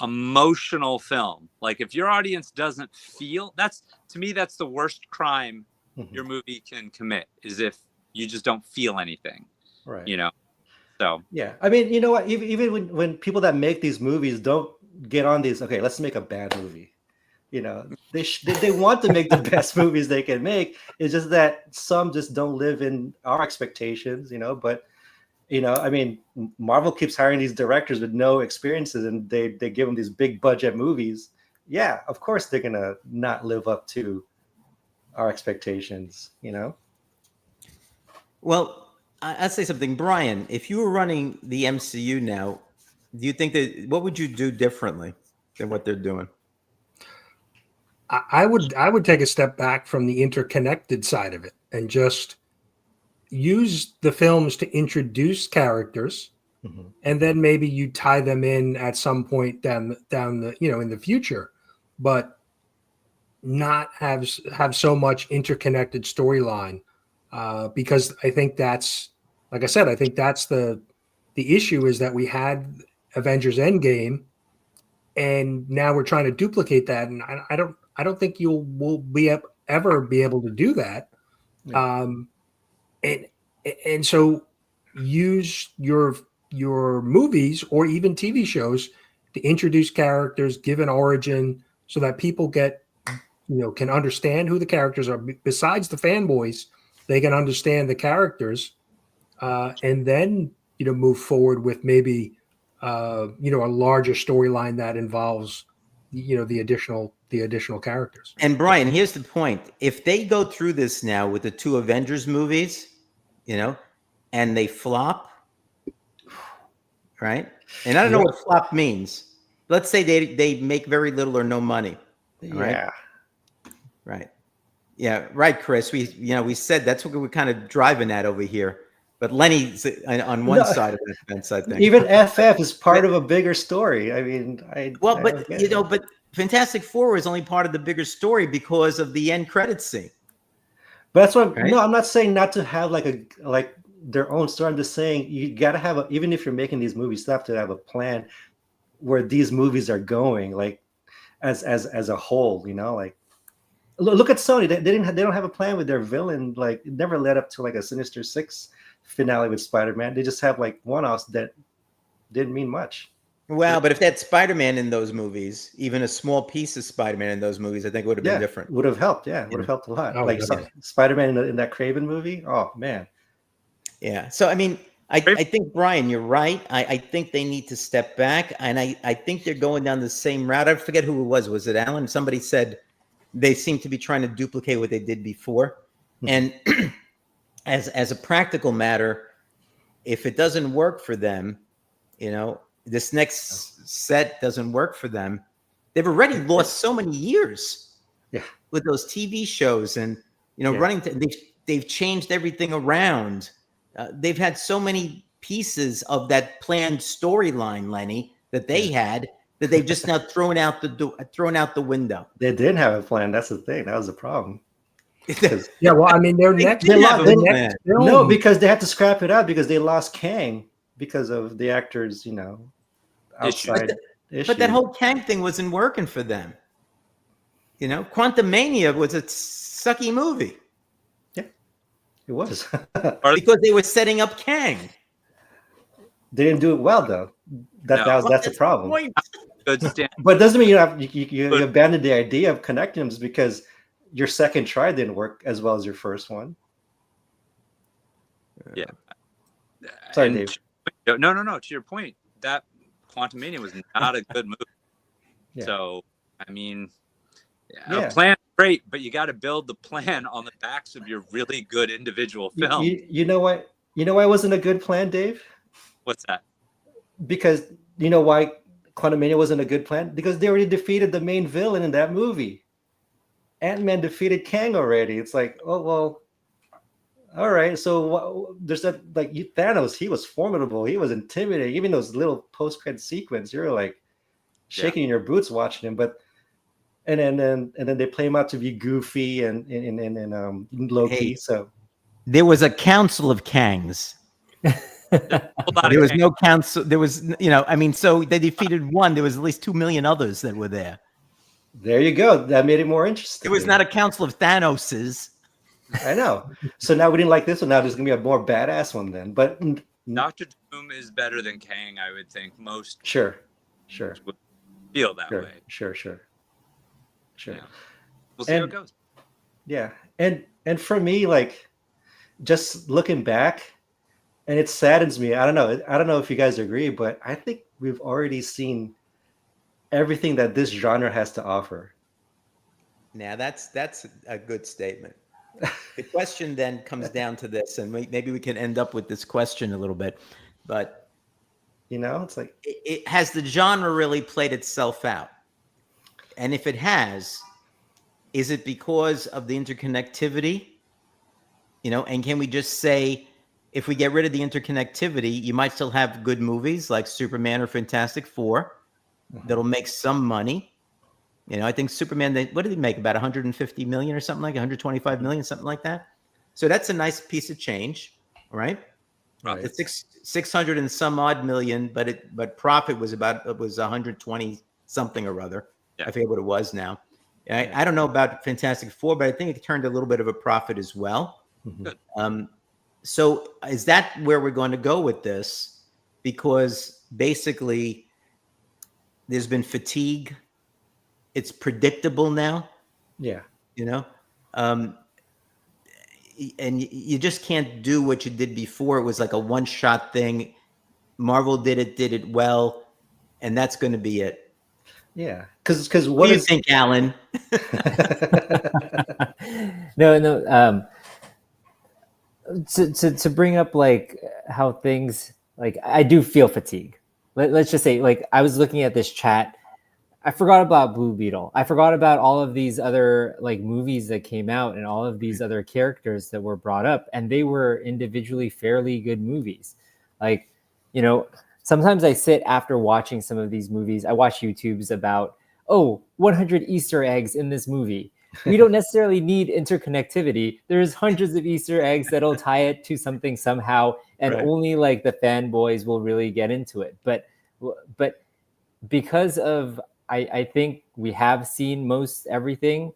emotional film. Like if your audience doesn't feel, to me, that's the worst crime your movie can commit, is if you just don't feel anything. Right. So yeah, I mean, you know what? Even when people that make these movies don't get on these, okay, let's make a bad movie. They want to make the best movies they can make. It's just that some just don't live in our expectations, But I mean, Marvel keeps hiring these directors with no experiences, and they give them these big budget movies. Yeah, of course they're gonna not live up to our expectations, Well, I'll say something, Brian. If you were running the MCU now, do you think what would you do differently than what they're doing? I would take a step back from the interconnected side of it and just use the films to introduce characters, and then maybe you tie them in at some point down the in the future, but not have so much interconnected storyline, because I think that's, like I said, I think that's the issue, is that we had Avengers Endgame, and now we're trying to duplicate that, and I don't think will ever be able to do that. Yeah. And so use your movies or even TV shows to introduce characters, give an origin, so that people can understand who the characters are. Besides the fanboys, they can understand the characters, and then move forward with maybe a larger storyline that involves the additional characters. And Brian, here's the point: if they go through this now with the two Avengers movies, and they flop, right? And I don't know what flop means. Let's say they make very little or no money. Right? Yeah. Right. Yeah. Right, Chris. We said that's what we're kind of driving at over here. But Lenny's on one side of the fence, I think. Even FF is part of a bigger story. I mean, but Fantastic Four is only part of the bigger story because of the end credits scene. But that's what. Right? No, I'm not saying not to have like their own story. I'm just saying you got to have even if you're making these movies, you have to have a plan where these movies are going, like as a whole. Like look at Sony. They don't have a plan with their villain. Like it never led up to like a Sinister Six finale with Spider-Man. They just have like one-offs that didn't mean much. Well, but if they had Spider-Man in those movies, even a small piece of Spider-Man in those movies, I think it would have been different. Would have helped. Yeah, would have helped a lot. Oh, like Spider-Man in that Craven movie. Oh man. Yeah. So I mean, I think Brian, you're right. I think they need to step back, and I think they're going down the same route. I forget who it was. Was it Alan? Somebody said they seem to be trying to duplicate what they did before, and as a practical matter, if it doesn't work for them, this next set doesn't work for them, they've already lost so many years with those TV shows and, running. They've changed everything around. They've had so many pieces of that planned storyline, Lenny, that they had that they've just now thrown out the window. They didn't have a plan. That's the thing. That was the problem. Yeah, well, I mean, their next film. No, because they had to scrap it out because they lost Kang because of the actors, outside issues. But that whole Kang thing wasn't working for them. Quantumania was a sucky movie. Yeah, it was. Because they were setting up Kang. They didn't do it well, though. That's a problem. Good stand. But it doesn't mean you abandon the idea of connecting them because your second try didn't work as well as your first one. Yeah. Sorry, Dave. No. To your point, that Quantumania was not a good movie. Yeah. So, I mean, a plan great, but you got to build the plan on the backs of your really good individual film. You know what? You know why it wasn't a good plan, Dave? What's that? Because you know why Quantumania wasn't a good plan? Because they already defeated the main villain in that movie. Ant-Man defeated Kang already. It's like, oh well, all right. So there's that Thanos. He was formidable. He was intimidating. Even those little post-credit sequence, you're like shaking in your boots watching him. But and then they play him out to be goofy and low-key. Hey, so there was a council of Kangs. There was no council. There was, so they defeated one. There was at least 2 million others that were there. There you go. That made it more interesting. It was not a council of Thanoses. I know. So now we didn't like this one. Now there's gonna be a more badass one then. But Doctor Doom is better than Kang, I would think. Most sure would feel that way. Sure. Yeah. We'll see how it goes. Yeah, and for me, like just looking back, and it saddens me. I don't know if you guys agree, but I think we've already seen everything that this genre has to offer. Now that's a good statement. The question then comes down to this, and maybe we can end up with this question a little bit, but it's like it has the genre really played itself out? And if it has, is it because of the interconnectivity? And can we just say, if we get rid of the interconnectivity, you might still have good movies like Superman or Fantastic Four that'll make some money. I think Superman, what did he make? About 150 million or something like 125 million, something like that. So that's a nice piece of change, right? It's 600 and some odd million, but profit was 120 something or other. Yeah. I forget what it was now. I don't know about Fantastic Four, but I think it turned a little bit of a profit as well. Mm-hmm. So is that where we're going to go with this? Because basically there's been fatigue. It's predictable now. Yeah. And you just can't do what you did before. It was like a one-shot thing. Marvel did it well, and that's going to be it. Yeah. Because what do you think, Alan? No. To bring up like how things like I do feel fatigue. Let's just say like I was looking at this chat. I forgot about Blue Beetle. I forgot about all of these other like movies that came out and all of these other characters that were brought up, and they were individually fairly good movies. Like, you know, sometimes I sit after watching some of these movies. I watch YouTubes about 100 Easter eggs in this movie. We don't necessarily need interconnectivity. There's hundreds of Easter eggs that'll tie it to something somehow, and only like the fanboys will really get into it. But because of I think we have seen most everything.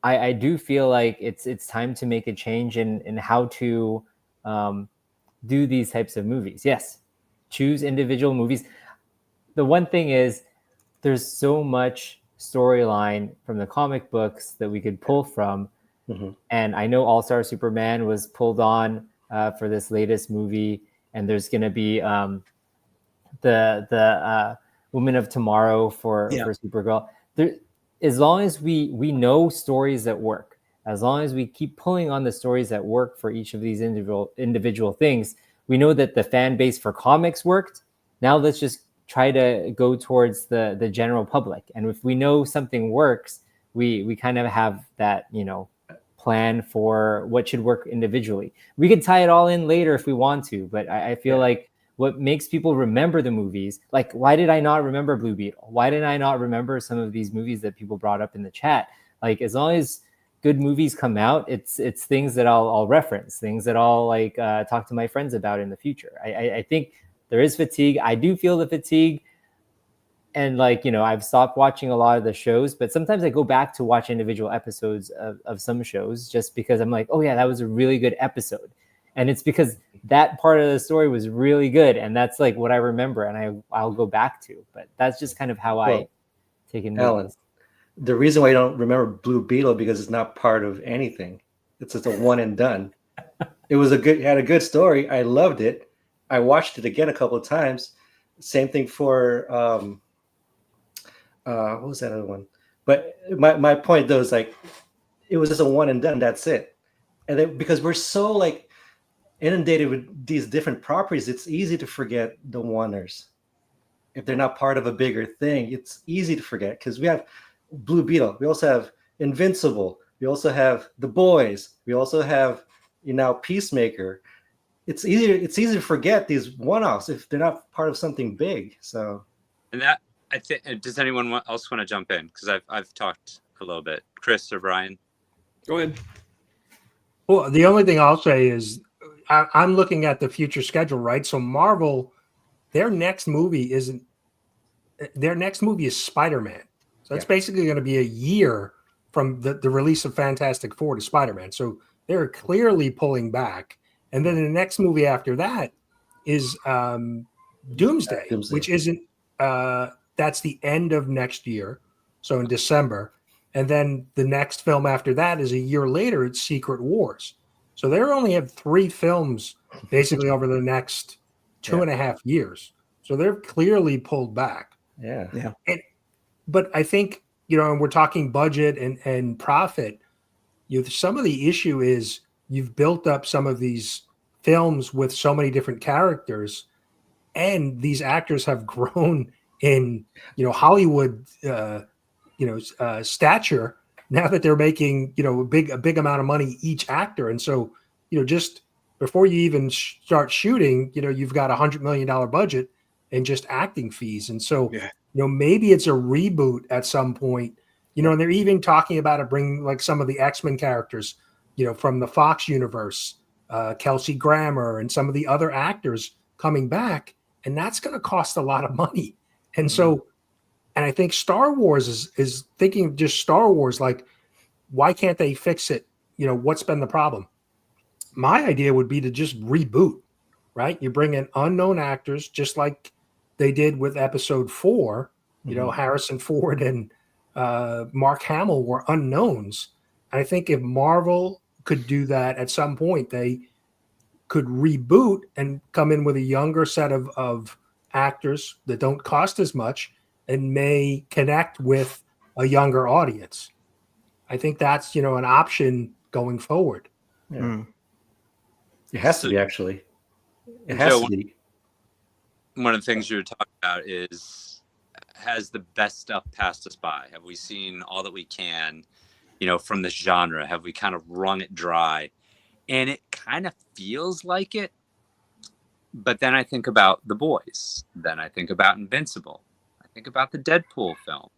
I do feel like it's time to make a change in how to do these types of movies. Yes, choose individual movies. The one thing is, there's so much storyline from the comic books that we could pull from. And I know All-Star Superman was pulled on for this latest movie, and there's going to be the Woman of Tomorrow for Supergirl. There, as long as we know stories that work, as long as we keep pulling on the stories that work for each of these individual things, we know that the fan base for comics worked. Now let's just try to go towards the general public. And if we know something works, we kind of have that, you know, plan for what should work individually. We could tie it all in later if we want to, but I feel like what makes people remember the movies, like, why did I not remember Blue Beetle? Why did I not remember some of these movies that people brought up in the chat? Like, as long as good movies come out, it's things that I'll reference, things that I'll like talk to my friends about in the future. I think there is fatigue. I do feel the fatigue. And like, you know, I've stopped watching a lot of the shows, but sometimes I go back to watch individual episodes of some shows just because I'm like, oh yeah, that was a really good episode. And it's because that part of the story was really good. And that's like what I remember and I'll go back to. But that's just kind of how I take in movies. Alan, the reason why you don't remember Blue Beetle because it's not part of anything. It's just a one and done. It had a good story. I loved it. I watched it again a couple of times. Same thing for what was that other one? But my point though is like it was just a one and done. That's it. And then because we're so like inundated with these different properties, it's easy to forget the oneers. If they're not part of a bigger thing, it's easy to forget because we have Blue Beetle. We also have Invincible. We also have The Boys. We also have Peacemaker. It's easy to forget these one-offs if they're not part of something big. So, and that I think. Does anyone else want to jump in? Because I've talked a little bit. Chris or Brian? Go ahead. Well, the only thing I'll say is I'm looking at the future schedule, right? So Marvel, their next movie is Spider-Man. So that's basically going to be a year from the release of Fantastic Four to Spider-Man. So they're clearly pulling back. And then the next movie after that is Doomsday, which isn't that's the end of next year. So in December. And then the next film after that is a year later. It's Secret Wars. So they only have 3 films basically over the next 2.5 years. So they're clearly pulled back. Yeah. But I think, and we're talking budget and profit. Some of the issue is you've built up some of these films with so many different characters, and these actors have grown in, Hollywood, stature. Now that they're making, a big amount of money each actor. And so, just before you even start shooting, you've got $100 million budget and just acting fees. And so, maybe it's a reboot at some point, and they're even talking about it, bringing like some of the X-Men characters, from the Fox universe, Kelsey Grammer and some of the other actors coming back. And that's going to cost a lot of money. And so, and I think Star Wars is thinking of just Star Wars, like, why can't they fix it? What's been the problem? My idea would be to just reboot, right? You bring in unknown actors, just like they did with Episode 4. Harrison Ford and Mark Hamill were unknowns. And I think if Marvel could do that at some point, they could reboot and come in with a younger set of actors that don't cost as much and may connect with a younger audience. I think that's, an option going forward. Yeah. It has to be, actually. It has to be. One of the things you were talking about is has the best stuff passed us by? Have we seen all that we can, from this genre? Have we kind of wrung it dry? And it kind of feels like it. But then I think about The Boys. Then I think about Invincible. I think about the Deadpool films.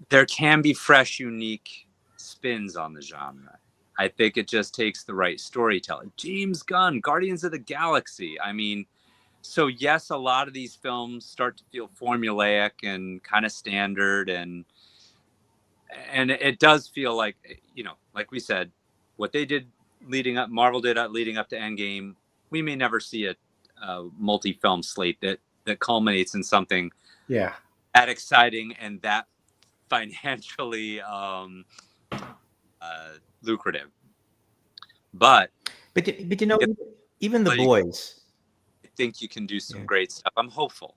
There can be fresh, unique spins on the genre. I think it just takes the right storytelling. James Gunn, Guardians of the Galaxy. I mean, so yes, a lot of these films start to feel formulaic and kind of standard, and it does feel like, like we said, what they did Marvel did leading up to Endgame, we may never see a multi-film slate that culminates in something that exciting and that financially lucrative. But even The Boys, I think you can do some great stuff. I'm hopeful.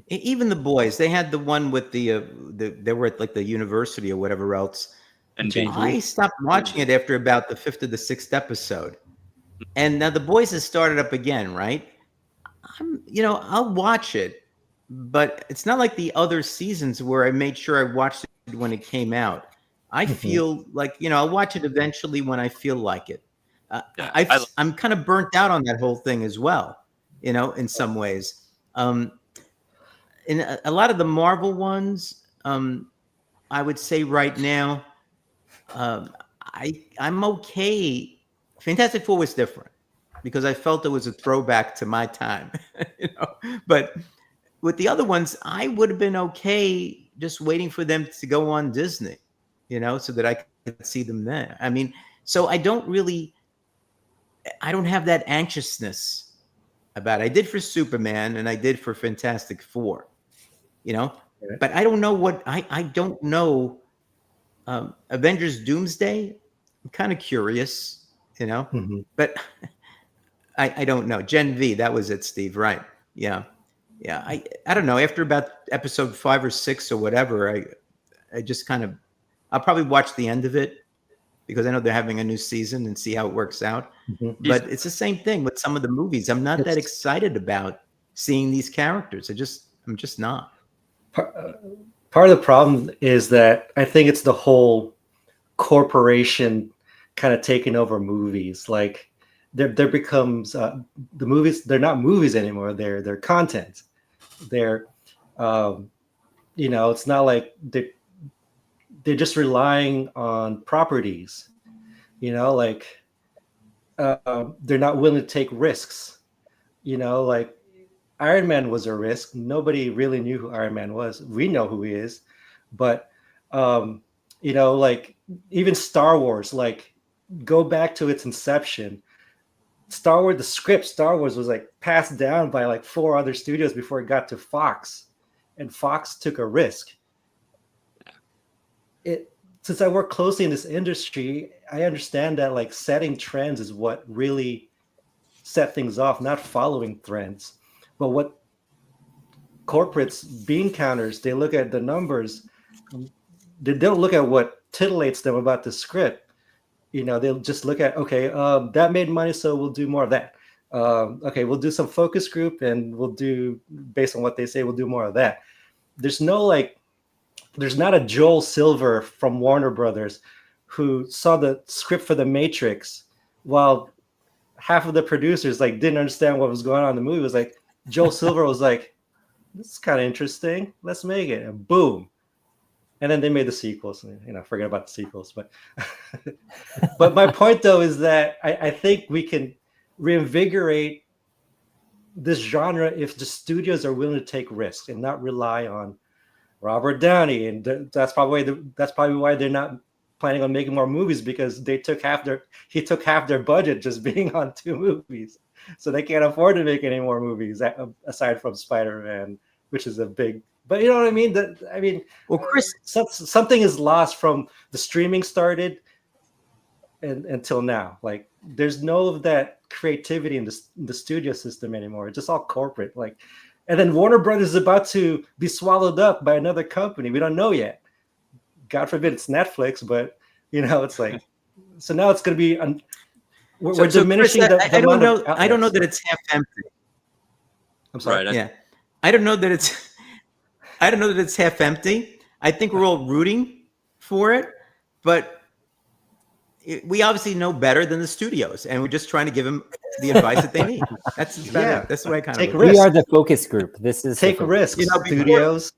Even The Boys, they had the one with they were at like the university or whatever else. And I stopped watching it after about the 5th or the 6th episode. And now The Boys has started up again, right? I'll watch it, but it's not like the other seasons where I made sure I watched it when it came out. I feel like, I'll watch it eventually when I feel like it. I'm kind of burnt out on that whole thing as well, in some ways. In a lot of the Marvel ones, I would say right now, I'm okay. Fantastic Four was different because I felt it was a throwback to my time, But with the other ones, I would have been okay just waiting for them to go on Disney, so that I could see them there. I mean, so I don't have that anxiousness about it. I did for Superman and I did for Fantastic Four, but I don't know I don't know. Avengers Doomsday, I'm kind of curious, but I don't know. Gen V, that was it, Steve, right? Yeah. I don't know. After about episode 5 or 6 or whatever, I just kind of, I'll probably watch the end of it because I know they're having a new season and see how it works out. But it's the same thing with some of the movies. I'm not that excited about seeing these characters. I'm just not. Part of the problem is that I think it's the whole corporation kind of taking over movies. Like there becomes the movies. They're not movies anymore. They're content. They're it's not like they're just relying on properties. Like they're not willing to take risks. Like Iron Man was a risk. Nobody really knew who Iron Man was. We know who he is, but like even Star Wars, like go back to its inception. Star Wars was like passed down by like 4 other studios before it got to Fox, and Fox took a risk. Since I work closely in this industry, I understand that like setting trends is what really set things off, not following trends. But what corporates, bean counters, they look at the numbers. They don't look at what titillates them about the script. They'll just look at, okay, that made money, so we'll do more of that. Okay, we'll do some focus group and we'll do, based on what they say, we'll do more of that. There's not a Joel Silver from Warner Brothers who saw the script for The Matrix while half of the producers didn't understand what was going on in the movie. It was like, Joel Silver was like, this is kind of interesting. Let's make it. And boom. And then they made the sequels. Forget about the sequels. But but my point, though, is that I think we can reinvigorate this genre if the studios are willing to take risks and not rely on Robert Downey. And that's probably why they're not planning on making more movies, because he took half their budget just being on 2 movies. So they can't afford to make any more movies aside from Spider-Man, which is a big. But you know what I mean? Well, Chris, something is lost from the streaming started and until now. Like there's no of that creativity in the studio system anymore. It's just all corporate. And then Warner Brothers is about to be swallowed up by another company. We don't know yet. God forbid it's Netflix, but it's like, so now it's going to be. We're diminishing Chris, the I don't amount know. of outlets. I don't know that it's half empty. I'm sorry. Right. Yeah, I don't know that it's half empty. I think we're all rooting for it, but we obviously know better than the studios, and we're just trying to give them the advice that they need. That's that's the way I kind Take of risks. We are the focus group. This is Take risks, before, studios.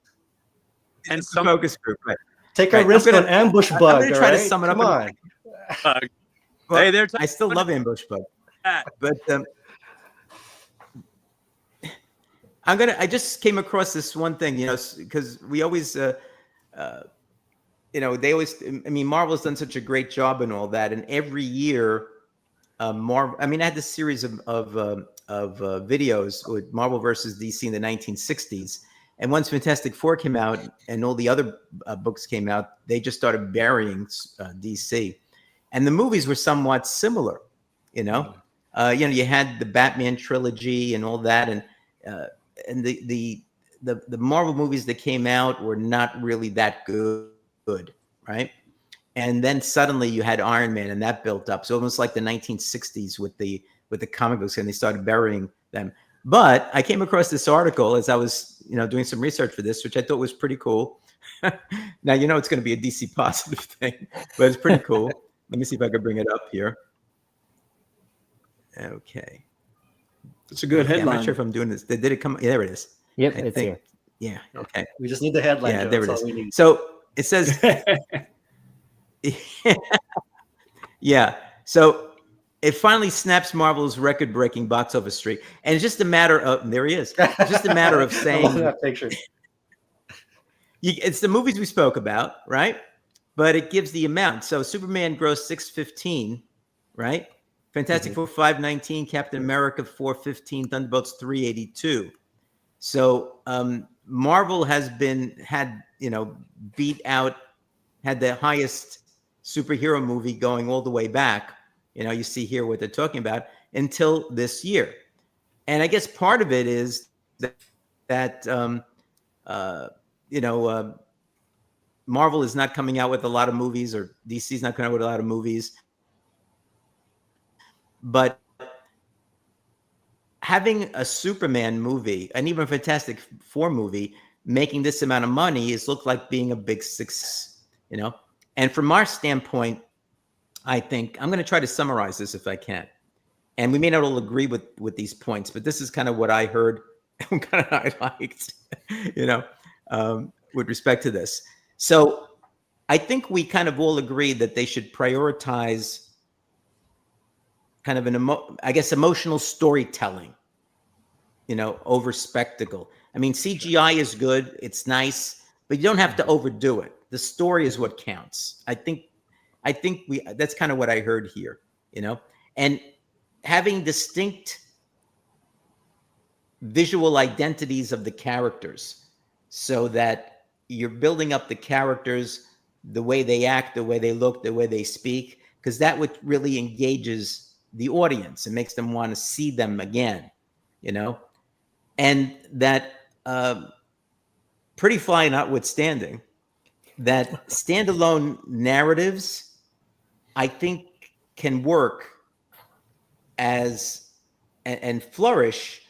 And some focus group, right? Take Right. a risk on Ambush Bug. I'm going to try to right? sum it up. Come on. Well, Hey, they're I still love Ambush Bug, but I just came across this one thing, because we always, they always. I mean, Marvel's done such a great job and all that, and every year, Marvel. I mean, I had this series of videos with Marvel versus DC in the 1960s, and once Fantastic Four came out and all the other books came out, they just started burying DC, and the movies were somewhat similar. You had the Batman trilogy and all that, and the Marvel movies that came out were not really that good, right? And then suddenly you had Iron Man, and that built up. So almost like the 1960s with the comic books, and they started burying them. But I came across this article as I was, doing some research for this, which I thought was pretty cool. Now it's going to be a DC positive thing, but it's pretty cool. Let me see if I can bring it up here. Okay. It's a good headline. I'm not sure if I'm doing this. Did it come? Yeah, there it is. Yep, it's here. Yeah. Okay. We just need the headline. Yeah, Joe. there it That's is. all we need. So it says. Yeah. So it finally snaps Marvel's record-breaking box office streak, and it's just a matter of there he is. It's just a matter of saying I love that picture. It's the movies we spoke about, right? But it gives the amount. So Superman grossed $615, right? Fantastic Four 519, Captain America 415, Thunderbolts 382. So Marvel had the highest superhero movie going all the way back. You see here what they're talking about until this year. And I guess part of it is that Marvel is not coming out with a lot of movies, or DC is not coming out with a lot of movies. But having a Superman movie and even a Fantastic Four movie making this amount of money is looked like being a big success, And from our standpoint, I think I'm going to try to summarize this if I can. And we may not all agree with these points, but this is kind of what I heard and kind of I liked, with respect to this. So I think we kind of all agree that they should prioritize kind of emotional storytelling, over spectacle. I mean, CGI is good. It's nice, but you don't have to overdo it. The story is what counts. I think that's kind of what I heard here, and having distinct visual identities of the characters so that you're building up the characters, the way they act, the way they look, the way they speak, because that what really engages the audience and makes them want to see them again, and that Pretty Fly notwithstanding, that standalone narratives, I think, can work as and flourish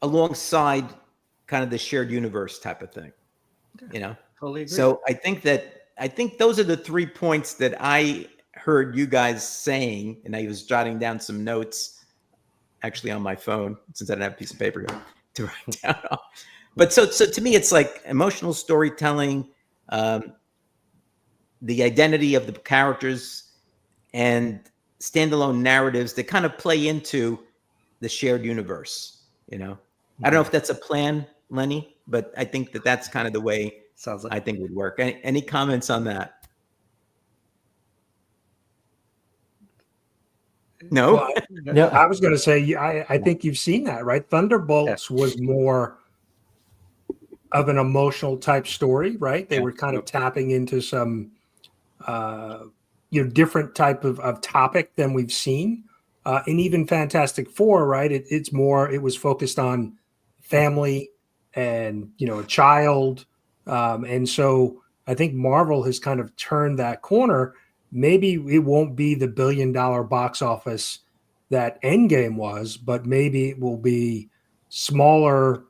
alongside kind of the shared universe type of thing, Totally agree. So I think those are the 3 points that I heard you guys saying, and I was jotting down some notes actually on my phone since I didn't have a piece of paper to write down. But so to me, it's like emotional storytelling, the identity of the characters, and standalone narratives that kind of play into the shared universe. I don't know if that's a plan, Lenny, but I think that's kind of the way Sounds like I think would work. Any comments on that? No? Well, No, I was going to say, I think you've seen that, right? Thunderbolts was more of an emotional type story, right? They were kind of tapping into some, different type of topic than we've seen. And even Fantastic Four, right? It was focused on family and, a child. And so I think Marvel has kind of turned that corner. Maybe it won't be the $1 billion box office that Endgame was, but maybe it will be smaller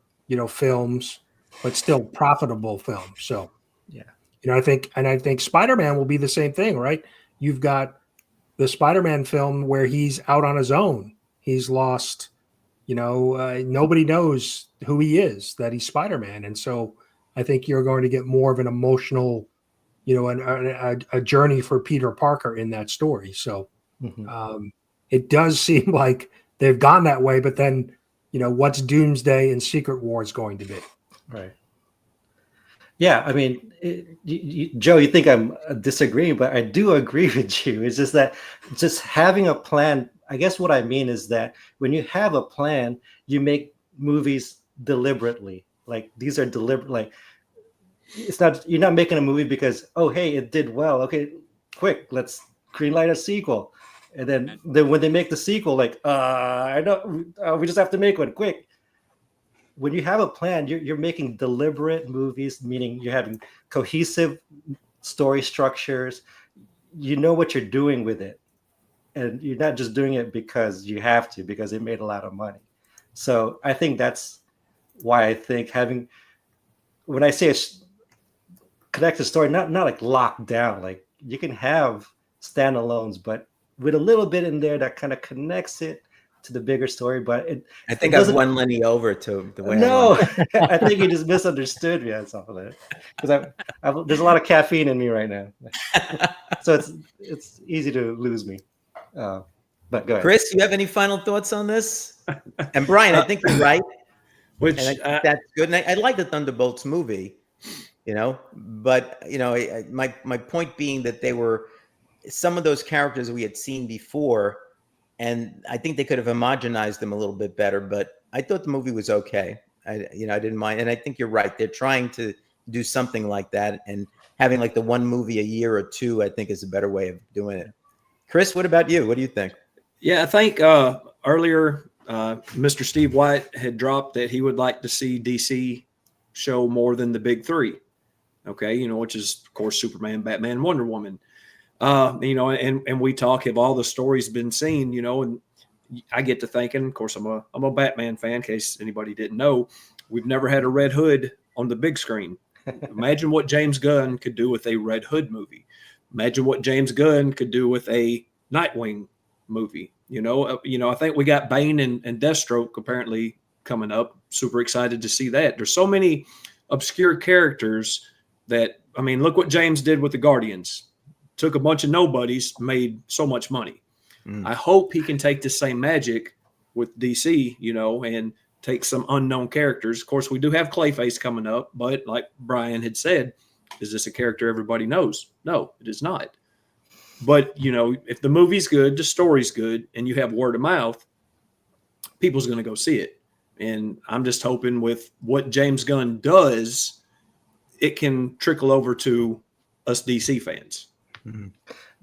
films, but still profitable films. So, Yeah. I think Spider-Man will be the same thing, right? You've got the Spider-Man film where he's out on his own. He's lost, nobody knows who he is, that he's Spider-Man. And so I think you're going to get more of an emotional, a journey for Peter Parker in that story. So it does seem like they've gone that way, but then, what's Doomsday and Secret Wars going to be? Right. Yeah, I mean, Joe, you think I'm disagreeing, but I do agree with you. It's just that just having a plan, I guess what I mean is that when you have a plan, you make movies deliberately. Like these are deliberate, like you're not making a movie because, oh, hey, it did well. Okay, quick, let's greenlight a sequel. And then when they make the sequel, like, I know we just have to make one quick. When you have a plan, you're making deliberate movies, meaning you're having cohesive story structures. You know what you're doing with it. And you're not just doing it because you have to, because it made a lot of money. So I think that's why I think when I say a connected story, not like locked down, like you can have standalones, but with a little bit in there that kind of connects it to the bigger story. But I think I've won Lenny over to the way. No, I think you just misunderstood me on something like that, because there's a lot of caffeine in me right now, so it's easy to lose me. But go ahead. Chris, you have any final thoughts on this? And Brian, I think you're right. Which and I think that's good. And I like the Thunderbolts movie, but my point being that they were some of those characters we had seen before, and I think they could have homogenized them a little bit better. But I thought the movie was okay. I didn't mind, and I think you're right. They're trying to do something like that, and having like the one movie a year or two, I think, is a better way of doing it. Chris, what about you? What do you think? Yeah, I think earlier Mr. Steve White had dropped that he would like to see DC show more than the big three. Okay, which is of course Superman, Batman, Wonder Woman. And we talk, have all the stories been seen, and I get to thinking, of course, I'm a Batman fan, in case anybody didn't know. We've never had a Red Hood on the big screen. Imagine what James Gunn could do with a Red Hood movie. Imagine what James Gunn could do with a Nightwing movie. I think we got Bane and Deathstroke apparently coming up. Super excited to see that. There's so many obscure characters that, look what James did with the Guardians. Took a bunch of nobodies, made so much money. I hope he can take the same magic with DC, and take some unknown characters. Of course, we do have Clayface coming up, but like Brian had said, is this a character everybody knows? No, it is not. But, if the movie's good, the story's good, and you have word of mouth, people's going to go see it. And I'm just hoping with what James Gunn does, it can trickle over to us DC fans.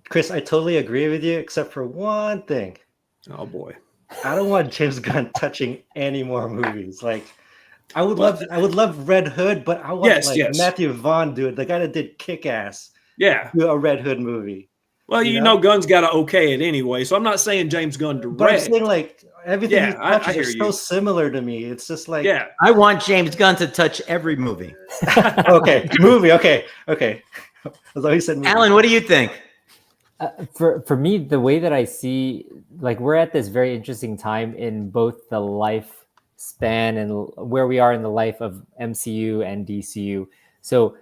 Chris, I totally agree with you, except for one thing. Oh boy, I don't want James Gunn touching any more movies. Like, I would love Red Hood, but I want Matthew Vaughn do it. The guy that did Kick-Ass, do a Red Hood movie. Well, Gunn's got to okay it anyway, so I'm not saying James Gunn direct. But I'm saying like everything he touches is so similar to me. It's just like I want James Gunn to touch every movie. Okay, movie. Okay. As long as he said movie. Alan, what do you think? For me, the way that I see, like, we're at this very interesting time in both the life span and where we are in the life of MCU and DCU. So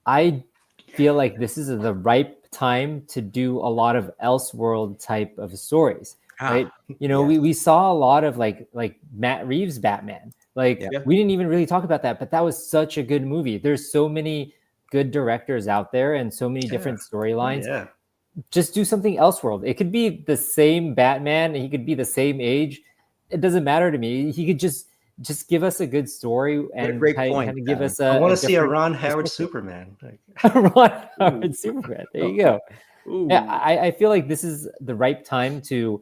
I feel like this is the ripe time to do a lot of Elseworld type of stories, right? We saw a lot of like Matt Reeves' Batman. We didn't even really talk about that, but that was such a good movie. There's so many good directors out there and so many different storylines. Just do something Elseworld. It could be the same Batman. He could be the same age. It doesn't matter to me. He could just give us a good story and kind of give us I want to see a Ron Howard Superman. Ron Howard Superman. There you go. Yeah, I feel like this is the right time to,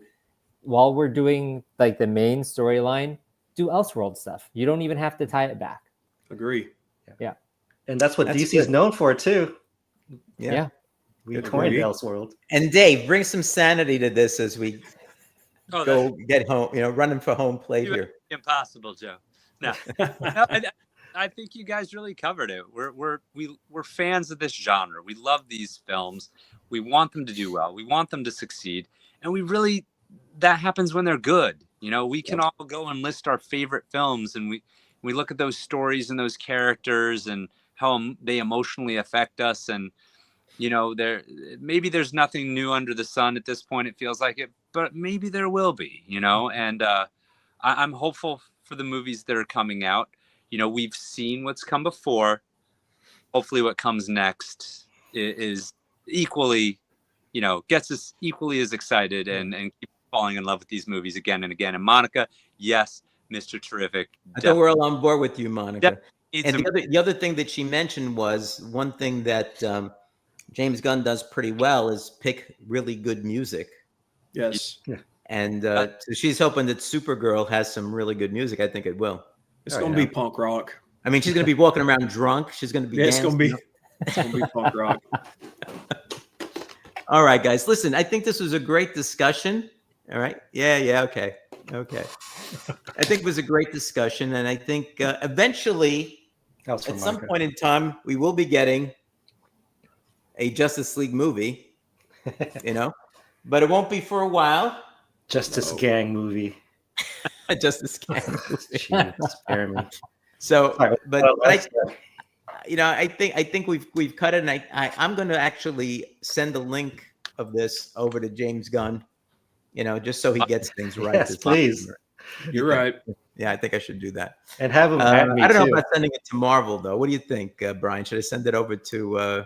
while we're doing like the main storyline, do Elseworld stuff. You don't even have to tie it back. Agree. Yeah. And that's what DC is known for too. Yeah. We coined Elseworld. And Dave, bring some sanity to this as we go get home, running for home plate here. Impossible, Joe. No, no, I think you guys really covered it. We're fans of this genre. We love these films. We want them to do well. We want them to succeed, and that happens when they're good. We can all go and list our favorite films, and we look at those stories and those characters and how they emotionally affect us. And maybe there's nothing new under the sun at this point. It feels like it, but maybe there will be. And I'm hopeful for the movies that are coming out. We've seen what's come before. Hopefully what comes next is equally, gets us equally as excited and keep falling in love with these movies again and again. And Monica, yes, Mr. Terrific. I thought we're all on board with you, Monica. And Definitely. the other thing that she mentioned was one thing that James Gunn does pretty well is pick really good music. Yes. Yeah. And so she's hoping that Supergirl has some really good music. I think it will. It's going to be punk rock. I mean, she's going to be walking around drunk. She's going to be dancing. It's going to be punk rock. All right, guys. Listen, I think this was a great discussion. All right. Yeah. Okay. I think it was a great discussion. And I think eventually, at some point in time, we will be getting a Justice League movie, but it won't be for a while. Justice Gang movie. A Justice Gang movie. Jeez, spare me. So, I think we've cut it, and I'm going to actually send the link of this over to James Gunn, just so he gets things right. Yes, please. You're right. Yeah, I think I should do that. And have him. I don't know about sending it to Marvel though. What do you think, Brian? Should I send it over to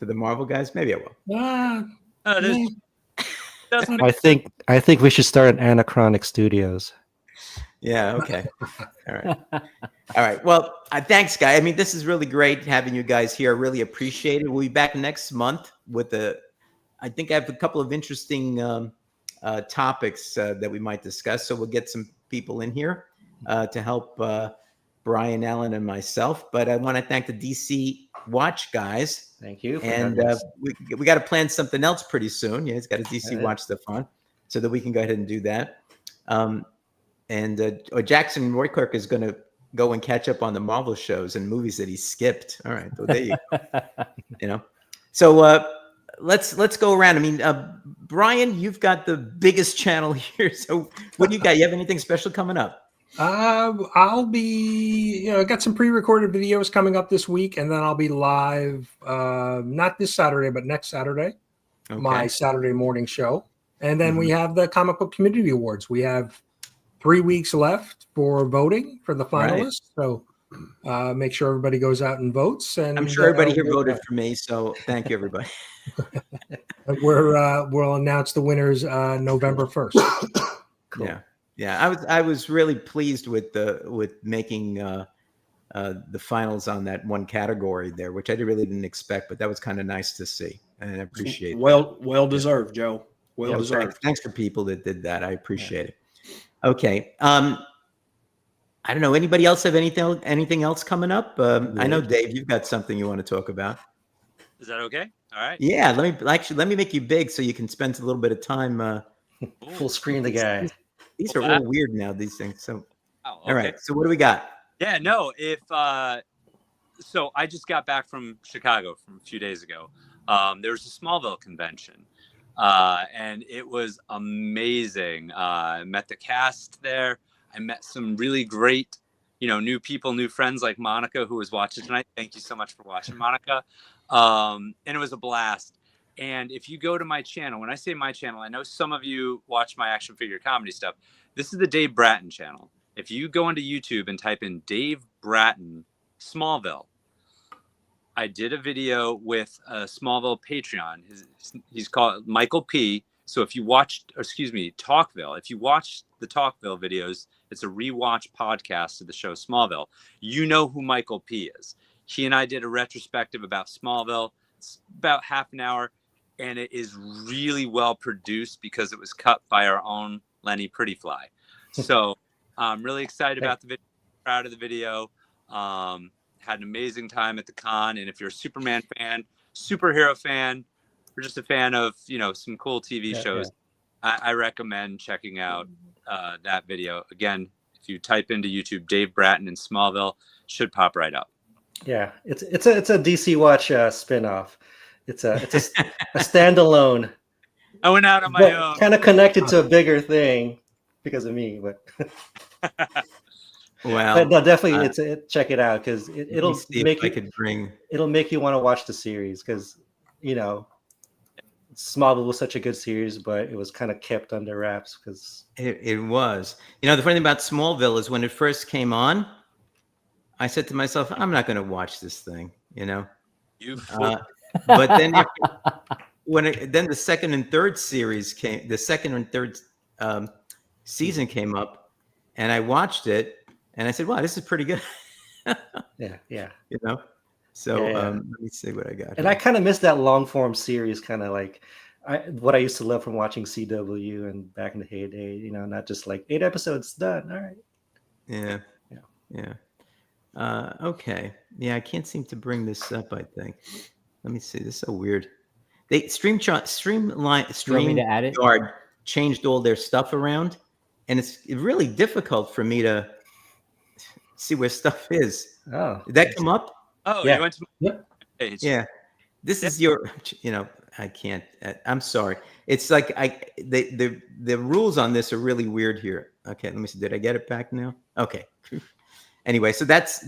the Marvel guys? Maybe I will. I think we should start an Anachronic Studios. Yeah. Okay. All right. Well, thanks, guys. I mean, this is really great having you guys here. I really appreciate it. We'll be back next month with I think I have a couple of interesting topics that we might discuss. So we'll get some people in here to help Brian, Allen, and myself. But I want to thank the DC Watch guys. Thank you. And we got to plan something else pretty soon. Yeah, it's got a DC Watch stuff on, so that we can go ahead and do that. And Jackson Roykirk is going to go and catch up on the Marvel shows and movies that he skipped. All right, well, there you go. So let's go around. I mean, Brian, you've got the biggest channel here. So what do you got? You have anything special coming up? I'll be, I got some pre-recorded videos coming up this week, and then I'll be live, not this Saturday, but next Saturday, my Saturday morning show. And then we have the Comic Book Community Awards. We have 3 weeks left for voting for the finalists. Right. So make sure everybody goes out and votes. And I'm sure everybody here voted for me. So thank you, everybody. We'll announce the winners November 1st. Cool. Yeah. I was really pleased with making the finals on that one category there, which I really didn't expect, but that was kind of nice to see, and I appreciate it. Well deserved, Joe. Well deserved. Thanks for people that did that. I appreciate it. Okay. I don't know. Anybody else have anything else coming up? I know, Dave, you've got something you want to talk about. Is that okay? All right. Yeah. Let me make you big so you can spend a little bit of time. Full screen the guy. These are all weird now, these things. So, okay. All right. So what do we got? Yeah, no, so I just got back from Chicago from a few days ago. There was a Smallville convention, and it was amazing. I met the cast there. I met some really great, new people, new friends like Monica, who was watching tonight. Thank you so much for watching, Monica. And it was a blast. And if you go to my channel, when I say my channel, I know some of you watch my action figure comedy stuff. This is the Dave Bratton channel. If you go into YouTube and type in Dave Bratton Smallville, I did a video with a Smallville Patreon. He's called Michael P. So if you watched, Talkville, if you watch the Talkville videos, it's a rewatch podcast of the show Smallville. You know who Michael P. is. He and I did a retrospective about Smallville. It's about half an hour, and it is really well produced because it was cut by our own Lenny Prettyfly. So I'm really excited about the video, proud of the video. Had an amazing time at the con. And if you're a Superman fan, superhero fan, or just a fan of, some cool TV shows, I recommend checking out that video. Again, If you type into YouTube Dave Bratton in Smallville, should pop right up. Yeah, it's a DC Watch spinoff. It's a standalone. I went out on my own. Kind of connected to a bigger thing because of me, but Well, but no, definitely check it out because it'll see make if I you could bring. it'll make you want to watch the series because Smallville was such a good series, but it was kind of kept under wraps because It was. The funny thing about Smallville is when it first came on, I said to myself, I'm not going to watch this thing, You but then then the second and third series came, the second and third season came up, and I watched it, and I said, wow, this is pretty good. yeah. So Yeah. let me see what I got. And I kind of miss that long form series, kind of like what I used to love from watching CW and back in the heyday. Not just like 8 episodes done. All right. Yeah. Okay. Yeah, I can't seem to bring this up. I think. Let me see. This is so weird. They StreamYard changed all their stuff around, and it's really difficult for me to see where stuff is. Oh, Did that come up? Oh, Yeah. you went to my page. Yeah. This is your. I can't. I'm sorry. It's like the rules on this are really weird here. Okay, let me see. Did I get it back now? Okay. Anyway, so that's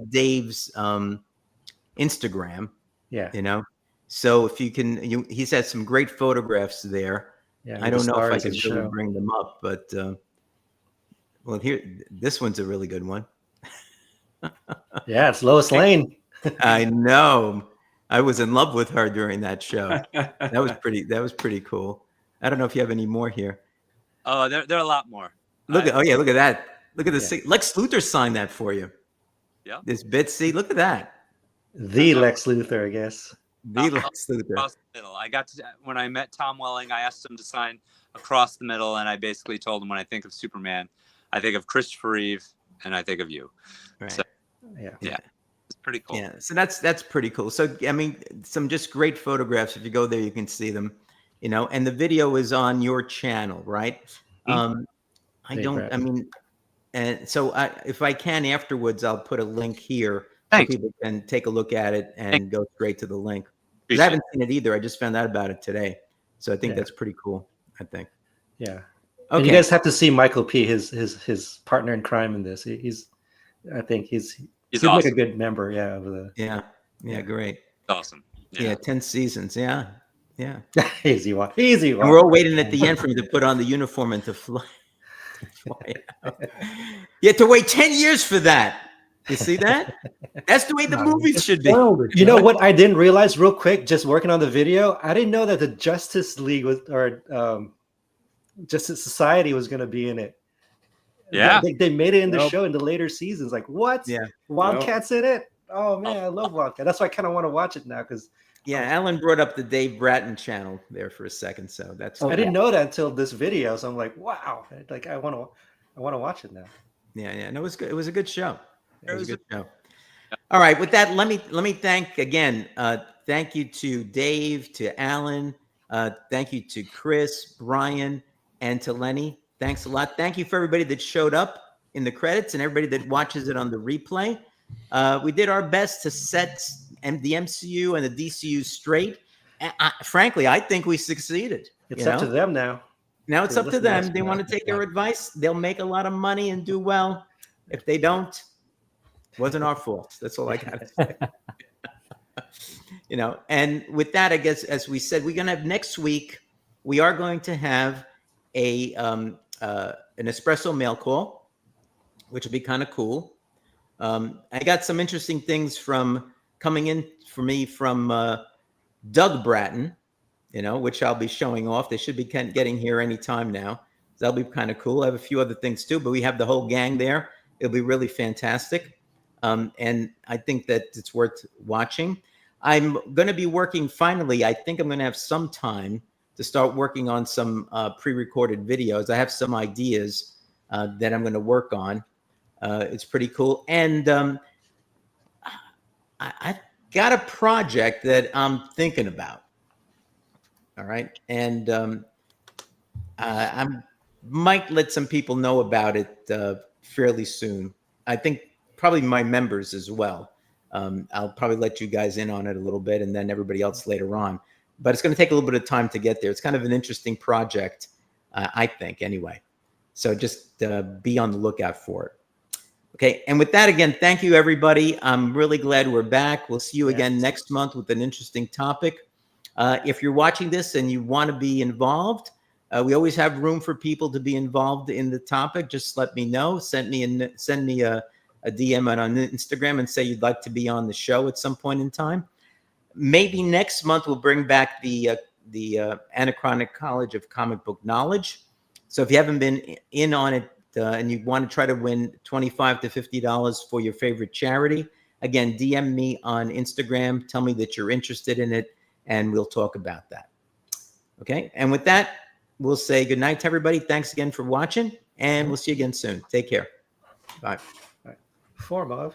Dave's Instagram. Yeah. So if you can, he's had some great photographs there. Yeah. I don't know if I can can really bring them up, but well, this one's a really good one. Yeah, it's Lois Lane. I know. I was in love with her during that show. That was pretty cool. I don't know if you have any more here. Oh, there are a lot more. Look at that. Look at this. Lex Luthor signed that for you. Yeah. This Bitsy. Look at that. The Lex Luthor, I guess. The Lex Luthor. Across the middle. When I met Tom Welling, I asked him to sign across the middle, and I basically told him when I think of Superman, I think of Christopher Reeve, and I think of you. Right. So, Yeah. it's pretty cool. Yeah, so that's pretty cool. So I mean, some just great photographs. If you go there, you can see them. And the video is on your channel, right? And so if I can afterwards, I'll put a link here so people can take a look at it and go straight to the link. Because I haven't seen it either. I just found out about it today, so I think that's pretty cool. I think. Yeah. Okay. And you guys have to see Michael P. His partner in crime in this. I think he's awesome. like a good member. Yeah. Of the. Yeah. Great. Awesome. Yeah. 10 seasons. Yeah. Easy one. And we're all waiting at the end for him to put on the uniform and to fly. You had to wait 10 years for that. You see that? That's the way the movies should be. You know what I didn't realize real quick, just working on the video? I didn't know that the Justice League Justice Society was going to be in it. Yeah. They made it in the show in the later seasons. Like, what? Yeah. Wildcats in it? Oh, man, I love Wildcat. That's why I kind of want to watch it now because Alan brought up the Dave Bratton channel there for a second, so that's. I didn't know that until this video, so I'm like, wow, like I want to watch it now. Yeah. No, it was good. It was a good show. It was a good show. All right, with that, let me thank again. Thank you to Dave, to Alan. Thank you to Chris, Brian, and to Lenny. Thanks a lot. Thank you for everybody that showed up in the credits and everybody that watches it on the replay. We did our best to set the MCU and the DCU straight. Frankly, I think we succeeded. It's up to them now. Now it's up to them. They want to take our advice. They'll make a lot of money and do well. If they don't, it wasn't our fault. That's all I got to say. And with that, I guess, as we said, we're going to have next week, we are going to have an Espresso mail call, which will be kind of cool. I got some interesting things coming in for me from Doug Bratton, which I'll be showing off. They should be getting here anytime now. That'll be kind of cool. I have a few other things too, but we have the whole gang there. It'll be really fantastic. And I think that it's worth watching. I'm going to be working finally. I think I'm going to have some time to start working on some pre-recorded videos. I have some ideas that I'm going to work on. It's pretty cool. And I got a project that I'm thinking about. All right. And I might let some people know about it fairly soon. I think probably my members as well. I'll probably let you guys in on it a little bit, and then everybody else later on. But it's going to take a little bit of time to get there. It's kind of an interesting project, I think, anyway. So just be on the lookout for it. Okay, and with that, again, thank you, everybody. I'm really glad we're back. We'll see you again next month with an interesting topic. If you're watching this and you want to be involved, we always have room for people to be involved in the topic. Just let me know. Send me a DM on Instagram and say you'd like to be on the show at some point in time. Maybe next month we'll bring back the Anachronic College of Comic Book Knowledge. So if you haven't been in on it and you want to try to win $25 to $50 for your favorite charity, again, DM me on Instagram. Tell me that you're interested in it, and we'll talk about that. Okay, and with that, we'll say good night to everybody. Thanks again for watching, and we'll see you again soon. Take care. Bye. Form of.